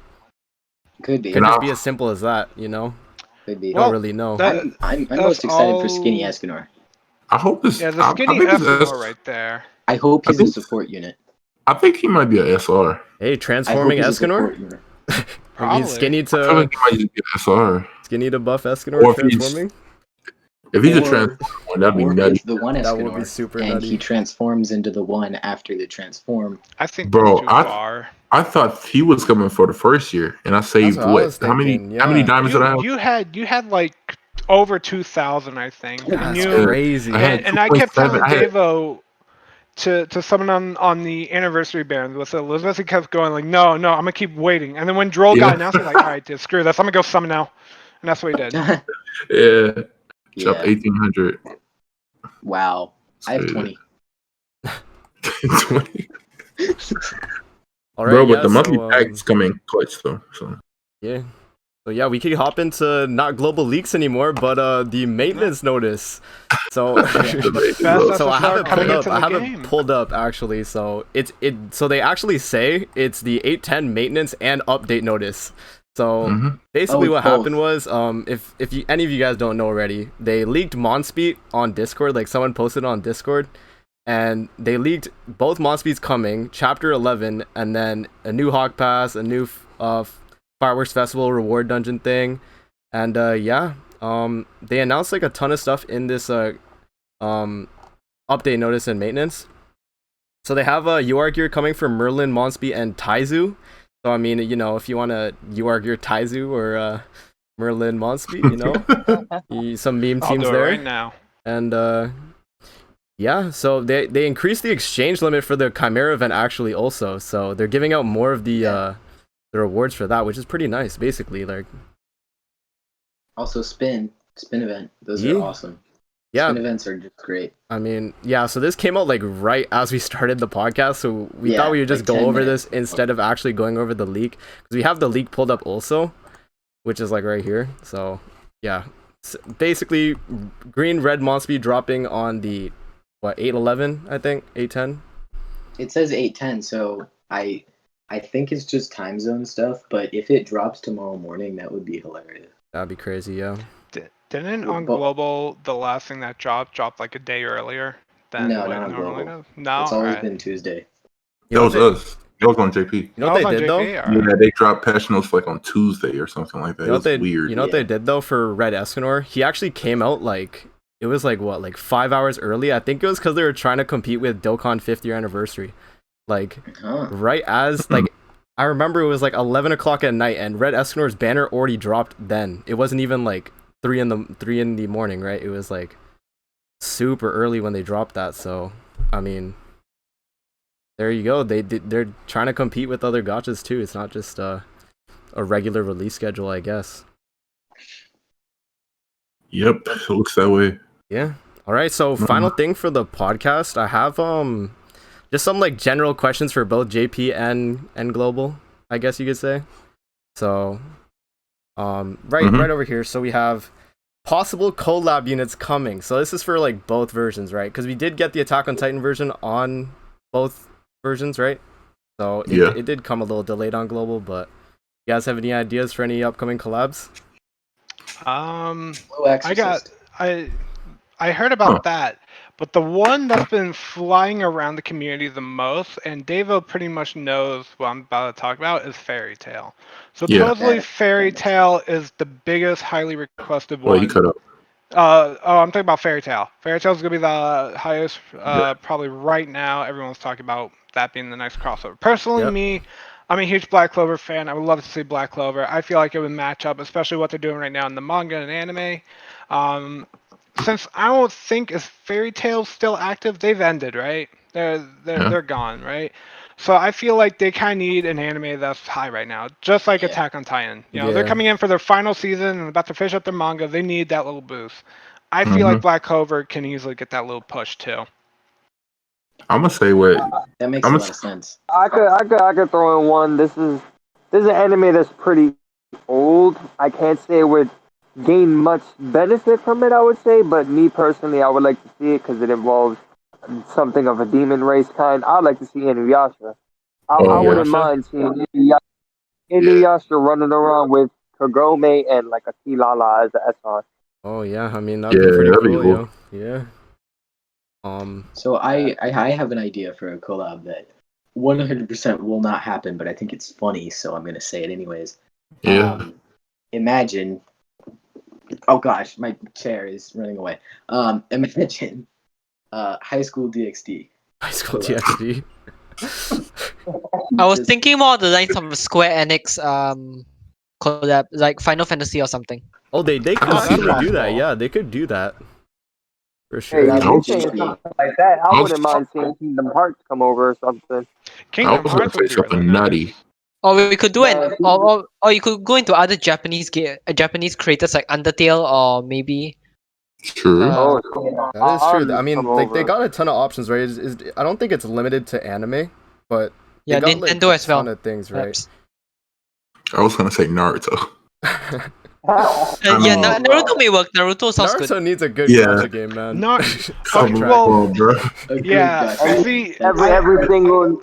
Could be. Could And just I- be as simple as that, Could be. Don't Well, really know. that- I'm that's most excited for all- Skinny Escanor. I hope this. Yeah, the I skinny think this Escanor right there. I hope I he's a think- support unit. I think he might be a SR. Hey, I hope transforming he's a Escanor? support unit. I mean, Probably. skinny I feel to like he might just be an SR. skinny to buff Or Escanor if he's- transforming. If he's a Or- transformer one, that'd be Or nutty. he's the one That would be Escanor, super and nutty. he transforms into the one after the transform. I think Bro, that's too far. I thought he was coming for the first year, and I saved what I was how many thinking, how many yeah. diamonds did I have? You had like over 2,000, I think. Yeah, And That's you crazy. I had and I kept 2.7. telling I had- Davo to summon on the anniversary band with Elizabeth. He kept going like, no, I'm gonna keep waiting. And then when Droll Yeah. got announced, he's like, all right, dude, screw this. I'm gonna go summon now. And that's what he did. Yeah, dropped Yeah. 1,800. Wow. I have So, 20. 20. All right, Bro, but yeah, the monthly so, pack's coming clutch though. So yeah. So yeah, we could hop into not global leaks anymore, but the maintenance notice. So Best so I have SSR it coming pulled up. into the I have game. it pulled up actually. So so they actually say it's the 810 maintenance and update notice. So Mhm. basically, Oh, what both. happened was, if any of you guys don't know already, they leaked Monspeed on Discord. Like someone posted on Discord, and they leaked both Monspeeds coming, Chapter 11, and then a new Hawk Pass, a new Fireworks Festival reward dungeon thing, and yeah, they announced like a ton of stuff in this update notice and maintenance. So they have UR gear coming for Merlin, Monspeed, and Taizu. So I mean, if you want to UR gear Taizu or Merlin, Monspeed, some meme I'll teams do it there. right now. And yeah, so they increased the exchange limit for the Chimera event actually also. So they're giving out more of the rewards for that, which is pretty nice. Basically, like Also, spin event. Those Yeah. are awesome. yeah, Spin events are just great. I mean yeah. So this came out like right as we started the podcast, so we Yeah, thought we would just like go 10 over minutes. this instead of actually going over the leak, because we have the leak pulled up also, which is like right here. So yeah, basically green red Monspeed dropping on the 811, I think 810. It says 8:10, so I think it's just time zone stuff. But if it drops tomorrow morning, that would be hilarious. That'd be crazy, yeah. Didn't on But- global the last thing that dropped like a day earlier than No, what not it on normally global. does? No, It's always alright. been Tuesday. You That know was what us. That was on JP. You know what they did though? Yeah, they dropped patch notes like on Tuesday or something like that. You know It was weird. You know what they did though for Red Escanor? He actually came out like it was like 5 hours early. I think it was because they were trying to compete with Dokkan 50th year like right as like I remember it was like 11 o'clock at night and Red Escanor's banner already dropped then. It wasn't even like 3 in the morning, right? It was like super early when they dropped that. So I mean, there you go. They're trying to compete with other gachas too. It's not just a regular release schedule, I guess. Yep, it looks that way. Yeah. All right. So final thing for the podcast, I have just some like general questions for both JP and Global, I guess you could say. So right over here. So we have possible collab units coming. So this is for like both versions, right? Because we did get the Attack on Titan version on both versions, right? So it did come a little delayed on Global, but you guys have any ideas for any upcoming collabs? I heard about that, but the one that's been flying around the community the most, and Davo pretty much knows what I'm about to talk about, is Fairy Tail. Supposedly, Fairy Tail is the biggest, highly requested one. Well, you cut up. I'm talking about Fairy Tail. Fairy Tail is gonna be the highest, probably right now. Everyone's talking about that being the next crossover. Personally, I'm a huge Black Clover fan. I would love to see Black Clover. I feel like it would match up, especially what they're doing right now in the manga and anime. Since I don't think is Fairy Tail still active, they've ended, right? They're gone, right? So I feel like they kind of need an anime that's high right now, just like Attack on Titan. You know, they're coming in for their final season and about to finish up their manga. They need that little boost. I feel like Black Clover can easily get that little push too. I'm gonna say what that makes a lot of sense. I could throw in one. This is an anime that's pretty old. I can't say it would gain much benefit from it, I would say, but me personally, I would like to see it because it involves something of a demon race kind. I'd like to see Inuyasha. I wouldn't mind seeing Inuyasha running around with Kagome and like a Kilala as an SR. Oh yeah, I mean that'd be pretty cool, yo. Yeah. So I have an idea for a collab that 100% will not happen, but I think it's funny, so I'm gonna say it anyways. Yeah. Imagine. Oh gosh, my chair is running away. Imagine High School DxD. High School DxD. I was thinking more of the lines of Square Enix collab, like Final Fantasy or something. Oh, they could actually do that. Yeah, they could do that. For sure. Hey, if you're saying something like that, I wouldn't mind seeing Kingdom Hearts come over or something. I was gonna say something nutty. Or we could do it, or you could go into other Japanese creators like Undertale or maybe. True. That is true. I mean, like they got a ton of options, right? I don't think it's limited to anime, but yeah, got, Nintendo like, as well. A ton of things, right? I was gonna say Naruto. Naruto may work. Naruto sounds good. Naruto needs a good gacha game, man.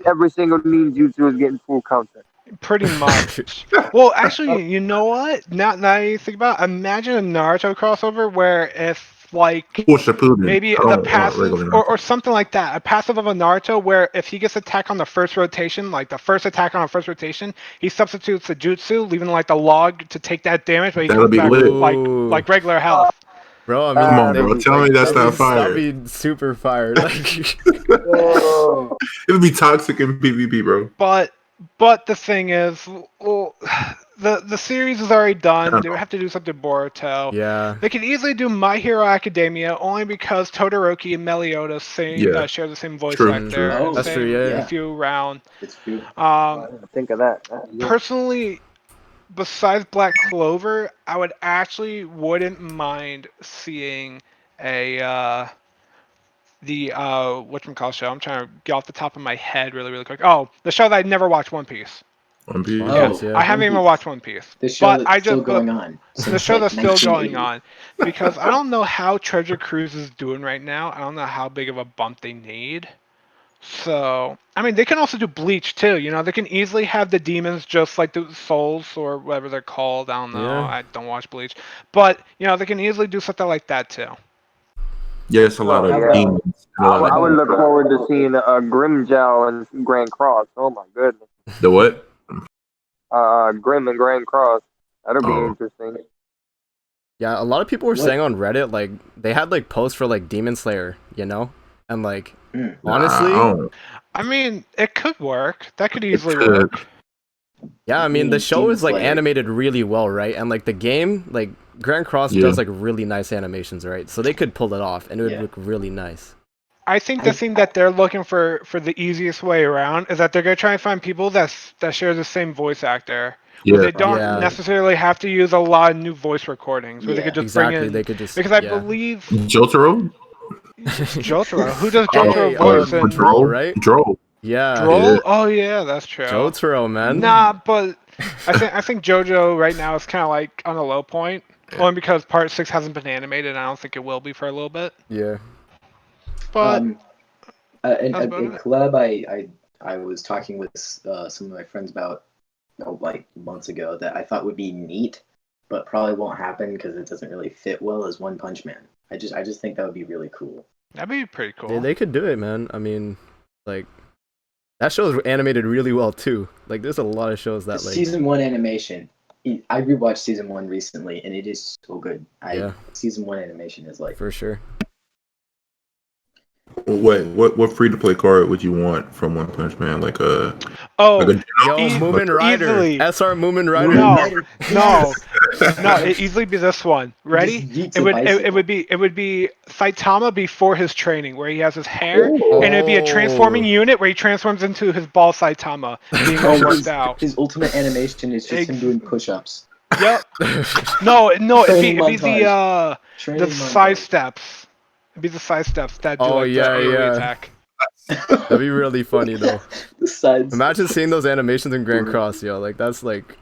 Every single ninjutsu is getting full content. Pretty much. Well, actually, you know what? Now you think about it, imagine a Naruto crossover where if like maybe the passive or something like that, a passive of a Naruto where if he gets attacked on the first rotation, like the first attack on the first rotation, he substitutes the jutsu, leaving like the log to take that damage, but he comes back like regular health. Bro, I mean, come on, bro. Tell me that's not fire. That'd be super fire. Like, it'd be toxic in PvP, bro. But the thing is, well, the series is already done. They would have to do something Boruto. Yeah. They could easily do My Hero Academia only because Todoroki and Meliodas share the same voice actor. That's true. Yeah. If you round. It's true. Think of that. Personally, besides Black Clover, I would actually wouldn't mind seeing a the whatchamacallit show. I'm trying to get off the top of my head really quick. Oh, the show that I never watched, One Piece. One Piece. One Oh, Piece, yeah. I haven't One even Piece. watched One Piece. The show But that's I still just going on. the Since, show like, that's still going 1980. on because I don't know how Treasure Cruise is doing right now. I don't know how big of a bump they need. So, I mean, they can also do Bleach too. You know, they can easily have the demons just like the souls or whatever they're called. I don't know. Yeah. I don't watch Bleach, but you know, they can easily do something like that too. Yeah, it's a lot Oh, of yeah. demons. And a lot I would of look forward to seeing Grimjow and Grand Cross. Oh my goodness. the what? Grim and Grand Cross. That'll be Oh. interesting. Yeah, a lot of people were What? saying on Reddit, like, they had, like, posts for, like, Demon Slayer, you know? And, like, Mm. honestly, Nah, I don't- I mean, it could work. That could easily could. work. yeah, I mean, the show Demon is, like, Slayer. animated really well, right? And, like, the game, like, Grand Cross Yeah. does, like, really nice animations, right? So they could pull it off, and it would Yeah. look really nice. I think the thing that they're looking for the easiest way around is that they're gonna try and find people that share the same voice actor. Where Yeah. they don't Yeah. necessarily have to use a lot of new voice recordings. Where they could Yeah. just bring Exactly, in they could just... because I yeah. believe Jotaro? Jotaro. Who does Hey, Jotaro voice in Droll, right? Droll. Yeah. Droll? Yeah. Oh yeah, that's true. Jotaro, man. Nah, but I think JoJo right now is kind of like on a low point, only because Part 6 hasn't been animated. And I don't think it will be for a little bit. Yeah. But In that's about it. Collab, I was talking with some of my friends about like months ago that I thought would be neat, but probably won't happen because it doesn't really fit well as One Punch Man. I just think that would be really cool. That'd be pretty cool. They could do it, man. I mean, like, that show's animated really well, too. Like, there's a lot of shows that, like... Season 1 animation. I rewatched season 1 recently, and it is so good. Yeah. Season 1 animation is like For sure. What free to play card would you want from One Punch Man? Like a Oh, like a Yo, Eas- Moomin Rider. easily. SR Moomin Rider. no, no, it'd easily be this one. Ready? Just yeets It a would bicycle. it would be Saitama before his training, where he has his hair, Oh. and it'd be a transforming unit where he transforms into his ball Saitama, being all worked out. His ultimate animation is just him doing push-ups. Yep. No, it'd be Training the Training side montage. steps. It'd be the side steps that do Oh, like yeah, the AoE yeah. attack. That'd be really funny, though. The sides. Imagine seeing those animations in Grand Cross, yo. Like, that's, like,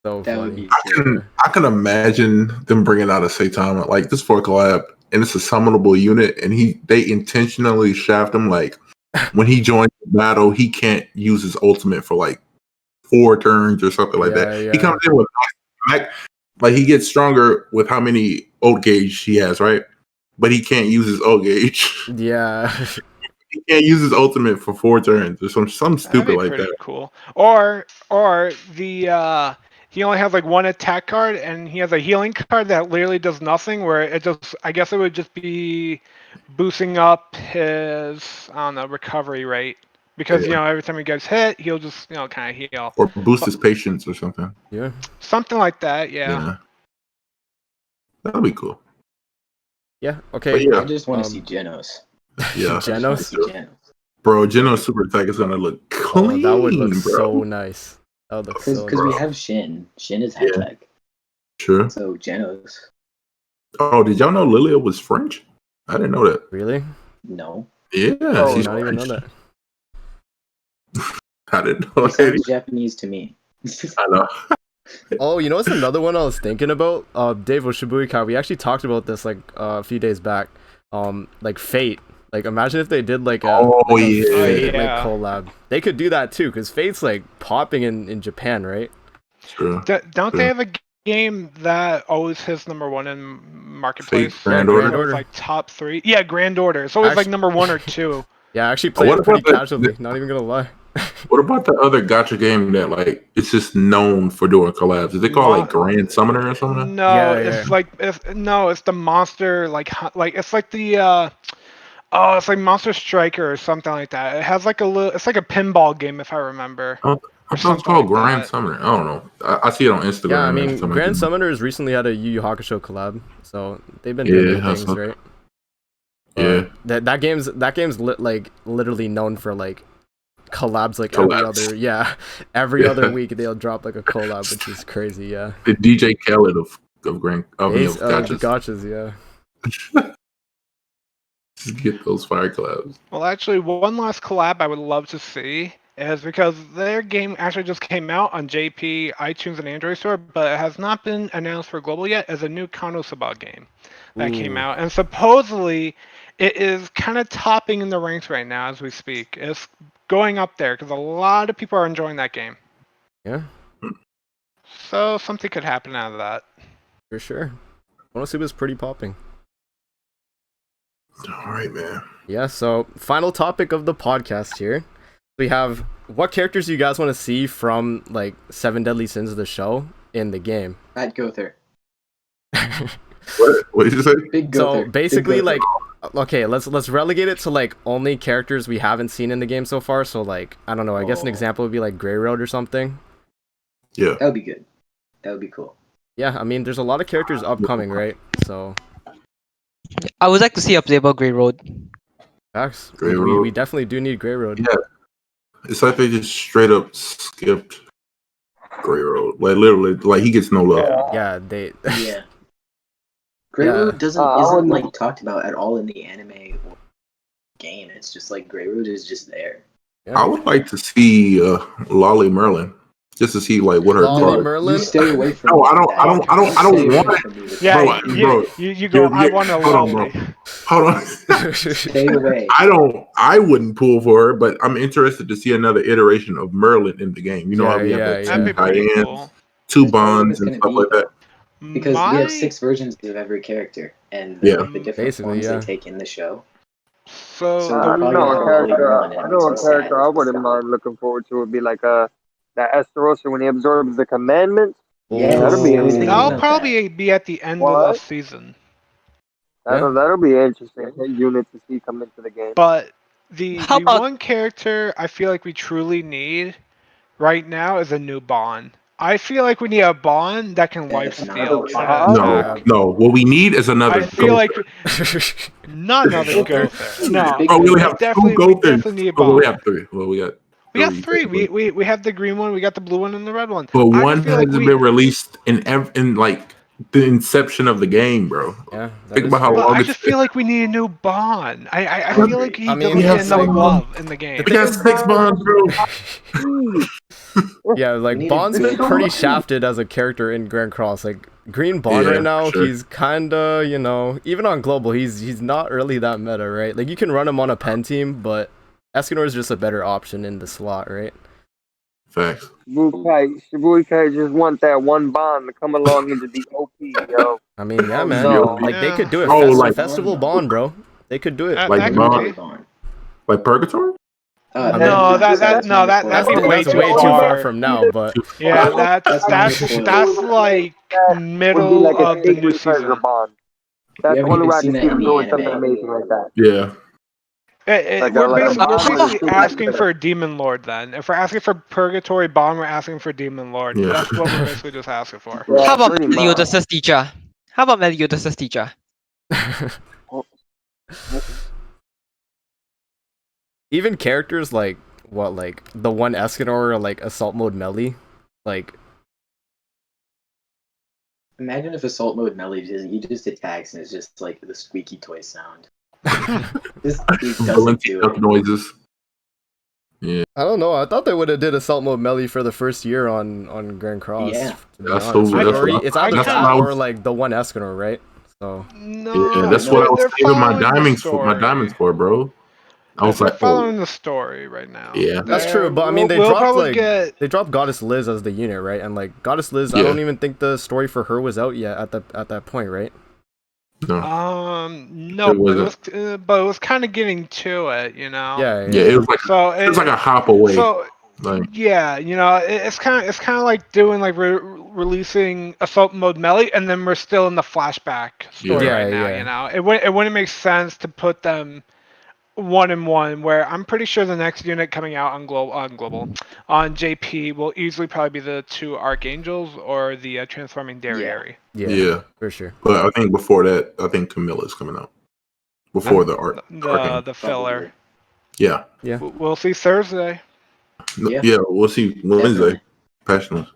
so That would funny. be I can imagine them bringing out a Saitama like this for a collab, and it's a summonable unit, and they intentionally shaft him like when he joins the battle, he can't use his ultimate for like 4 turns or something like that. Yeah, He yeah. comes in with like he gets stronger with how many old gauge he has, right? But he can't use his old gauge. Yeah. He can't use his ultimate for 4 turns or something That'd stupid be like pretty that. cool. Or the he only has like one attack card and he has a healing card that literally does nothing. Where it just I guess it would just be boosting up his I don't know recovery rate because Yeah. you know every time he gets hit he'll just you know kind of heal Or boost his patience or something. Yeah. something like that. Yeah. That'll be cool. Yeah. Okay. But yeah. I just want to Um, see Genos. Yeah. I just wanna Genos? see Genos. Bro, Geno's super attack is gonna look Oh, clean, that would look bro. so nice. That would look so Because nice. we have Shin. Shin is Yeah. high tech. Sure. So Genos, Oh, did y'all know Lilia was French? I didn't know that. Really? no. Yeah, Oh, I she's did not even know French. that. I didn't know It that. sounds Japanese to me. I know. Oh, you know what's another one I was thinking about? Davo Shibuya, we actually talked about this like a few days back. Like Fate. Like imagine if they did like a, Oh, like, a yeah. Fate Yeah. like collab. They could do that too, because Fate's like popping in Japan, right? Sure. Don't they Yeah. have a game that always hits #1 in marketplace? Fate Grand Order? Grand Order. Like top 3. Yeah, Grand Order. It's always like Actually- #1 or 2. Yeah, I actually played what it pretty about the- casually, not even gonna lie. What about the other gacha game that like it's just known for doing collabs? Is it called like Grand Summoner or something? No, Yeah, it's yeah. like it's the monster like it's like the it's like Monster Striker or something like that. It has like it's like a pinball game if I remember. I thought it's called something like Grand that. Summoner. I don't know. I see it on Instagram. Yeah, I and mean, something Grand like that. Summoners recently had a Yu Yu Hakusho collab, so they've been doing Yeah, good I things, saw- right? Yeah. That game's like literally known for like collabs like Collabs. every other week they'll drop like a collab, which is crazy. Yeah, The DJ Khaled of Ace, gachas. gotchas, yeah. Just get those fire collabs. Well, actually, one last collab I would love to see is because their game actually just came out on JP, iTunes, and Android Store, but it has not been announced for global yet as a new Konosuba game that came Ooh. out. And supposedly, it is kind of topping in the ranks right now as we speak. It's going up there because a lot of people are enjoying that game. Yeah, So something could happen out of that. for sure. Konosuba's pretty popping. All right, man. Yeah, so final topic of the podcast here. We have what characters do you guys want to see from like Seven Deadly Sins of the show in the game? At Gother. What did you say? Big So Gother. basically, Big Gother. like, okay, let's relegate it to like only characters we haven't seen in the game so far. So like, I don't know. I guess an Oh. example would be like Grey Road or something. Yeah. That would be good. That would be cool. Yeah, I mean, there's a lot of characters upcoming, right? So I would like to see a playable Grey Road. facts. Grey We Road. definitely do need Grey Road. Yeah. It's like they just straight up skipped Grey Road. Like literally, like he gets no love. Yeah, they. Yeah. Grey Yeah. Road I isn't wouldn't- like talked about at all in the anime or game. It's just like Grey Road is just there. Yeah. I would like to see Lolly Merlin just to see like what her Lolly thought. Merlin? You stay away from No, me I with don't- that. I don't- I don't- You I don't stay away want from me with Yeah, that. Bro, you go. you're- I want a hold on, lolly. bro. Hold on. Stay away. I wouldn't pull for her, but I'm interested to see another iteration of Merlin in the game. You know how we have the That'd be two pretty Dianes, cool. two That's probably what Bonds it's and gonna stuff like be. that. Because My- we have 6 versions of every character and Yeah. the different Basically, forms yeah. they take in the show. So So I they're know probably gonna a have a character. big one, and I it know a makes me character I sad. wouldn't mind looking forward to would be like that Estarossa when he absorbs the commandments. Yes, That'll be I was thinking that'll about probably be at the end of What? the season. That'll be interesting unit to see come into the game. But the How about- one character I feel like we truly need right now is a new Bond. I feel like we need a Bond that can wipe That's not steel. a to Bond. his No, back. no. What we need is another. I feel like Gother. not another Gother. No, Big Oh, we only Gother. have two definitely, we Gothers. definitely need a Oh, we Bond. have three. Well, we got. We got three. technically. We have the green one, we got the blue one, and the red one. But I one feel like hasn't been released in like the inception of the game, Yeah, bro. that Think is about how true. But long I it's just feel like we need a new Bond. I feel like he I mean, doesn't we get have enough some- love in the game. We got 6 Bonds, bro. Yeah, like We need Bond's a been good pretty one. shafted as a character in Grand Cross. Like Green Bond Yeah, right now, sure. he's kinda, you know, even on global, he's not really that meta, right? Like you can run him on a pen team, but Escanor is just a better option in the slot, right? Facts. Shibuya just want that one Bond to come along into the OP, yo. I mean, yeah, man. No. Like they could do it. Oh, like- Festival Bond, bro. They could do it. That- Like that could Bond. be. Like Purgatory? No, that'd be way That's too way too far far. from now, but Yeah, That's that's like Would be middle like of a the new secret treasure season. Bond. That's We the haven't only even way I seen can that see in them the doing something anime. amazing like that. Yeah. Like We're a basically Bond with asking a- for a Demon Lord then. If we're asking for Purgatory Bond, we're asking for Demon Lord. Yeah. That's what we're basically just asking for. Yeah, How about pretty much. Meliodas' teacher? How about Meliodas' teacher? even characters like like the one Escanor or like Assault Mode Melee, like Imagine if Assault Mode Melee he just attacks and it's just like the squeaky toy sound. This doesn't Valenti do duck it. noises. I don't know. I thought they would have did Assault Mode Melee for the first year on Grand Cross. Yeah. to be That's honest. so- that's Or what- it's either that's that what I or was- like the one Escanor, right? So No, Yeah, that's what I was they're saving my following the diamonds for. My story. diamonds for, bro. I was They're like, following the story right now. Yeah. that's true, but I mean they we'll dropped probably like get they dropped Goddess Liz as the unit, right? And like Goddess Liz, I Yeah. don't even think the story for her was out yet at that point, right? no. no, It wasn't. but it was kind of getting to it, you know. Yeah, Yeah, it was like So it was like a hop away. so Like yeah, you know, it's kind of like doing like releasing Assault Mode Melee, and then we're still in the flashback story Yeah, right now. yeah. You know, it wouldn't make sense to put them 1-1. Where I'm pretty sure the next unit coming out on global on JP will easily probably be the 2 Archangels or the transforming Derriere. yeah. for sure. But I think before that, I think Camilla's coming out. Before the art. The filler. Yeah. We'll see Thursday. Yeah. Yeah, we'll see Wednesday. Passionate.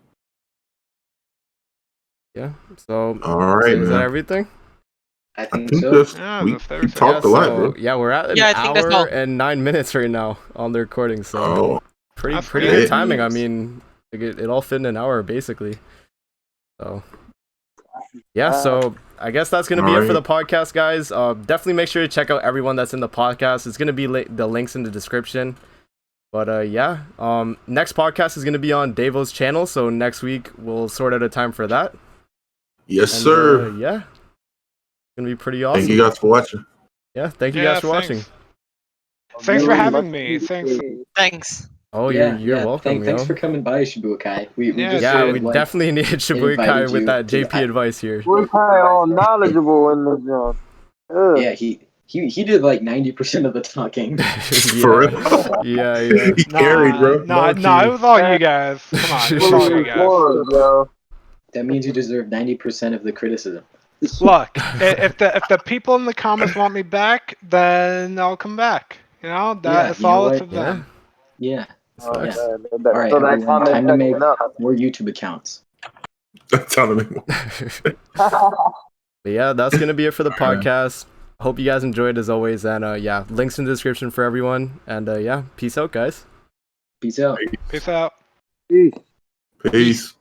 Yeah. So All right, is that man. everything? I I think think so. that's Yeah, we that's Thursday. talked yeah, a lot, so, bro. yeah, we're at an Yeah, I think that's hour all. and 9 minutes right now on the recording. So Oh, pretty That's pretty good. good timing. I Yes. mean, like, it all fit in an hour basically. So yeah, so I guess that's gonna be it for the podcast, guys. Definitely make sure to check out everyone that's in the podcast. It's gonna be the links in the description. But yeah, next podcast is gonna be on Davo's channel. So next week we'll sort out a time for that. Yes, And, sir. yeah, it's gonna be pretty awesome. Thank you guys for watching. Yeah, thank you Yeah, guys for watching. Thanks for Really having much me. Thanks. appreciated. Thanks. Oh, Yeah, you're welcome. Thanks yo. for coming by, Shibukai. We Yeah, just Yeah, sort of, we like, definitely need Shibuya Kai invited with you that to- JP advice here. We're kind of all knowledgeable in this zone. Ugh. Yeah, he did like 90% of the talking. For real. Yeah. He carried, bro. Nah, Low-key. it was all you guys. Come on, it was all you guys. Florida, bro. That means you deserve 90% of the criticism. Look, if the people in the comments want me back, then I'll come back. You know, that's you know all what? up to them. Yeah. Oh, Facts. man, All right, so that everyone, comment time to make section up. more YouTube accounts. That's telling me. But yeah, that's gonna be it for the podcast. Hope you guys enjoyed as always, and yeah, links in the description for everyone. And yeah, peace out, guys. Peace out. Peace out. Peace. Peace.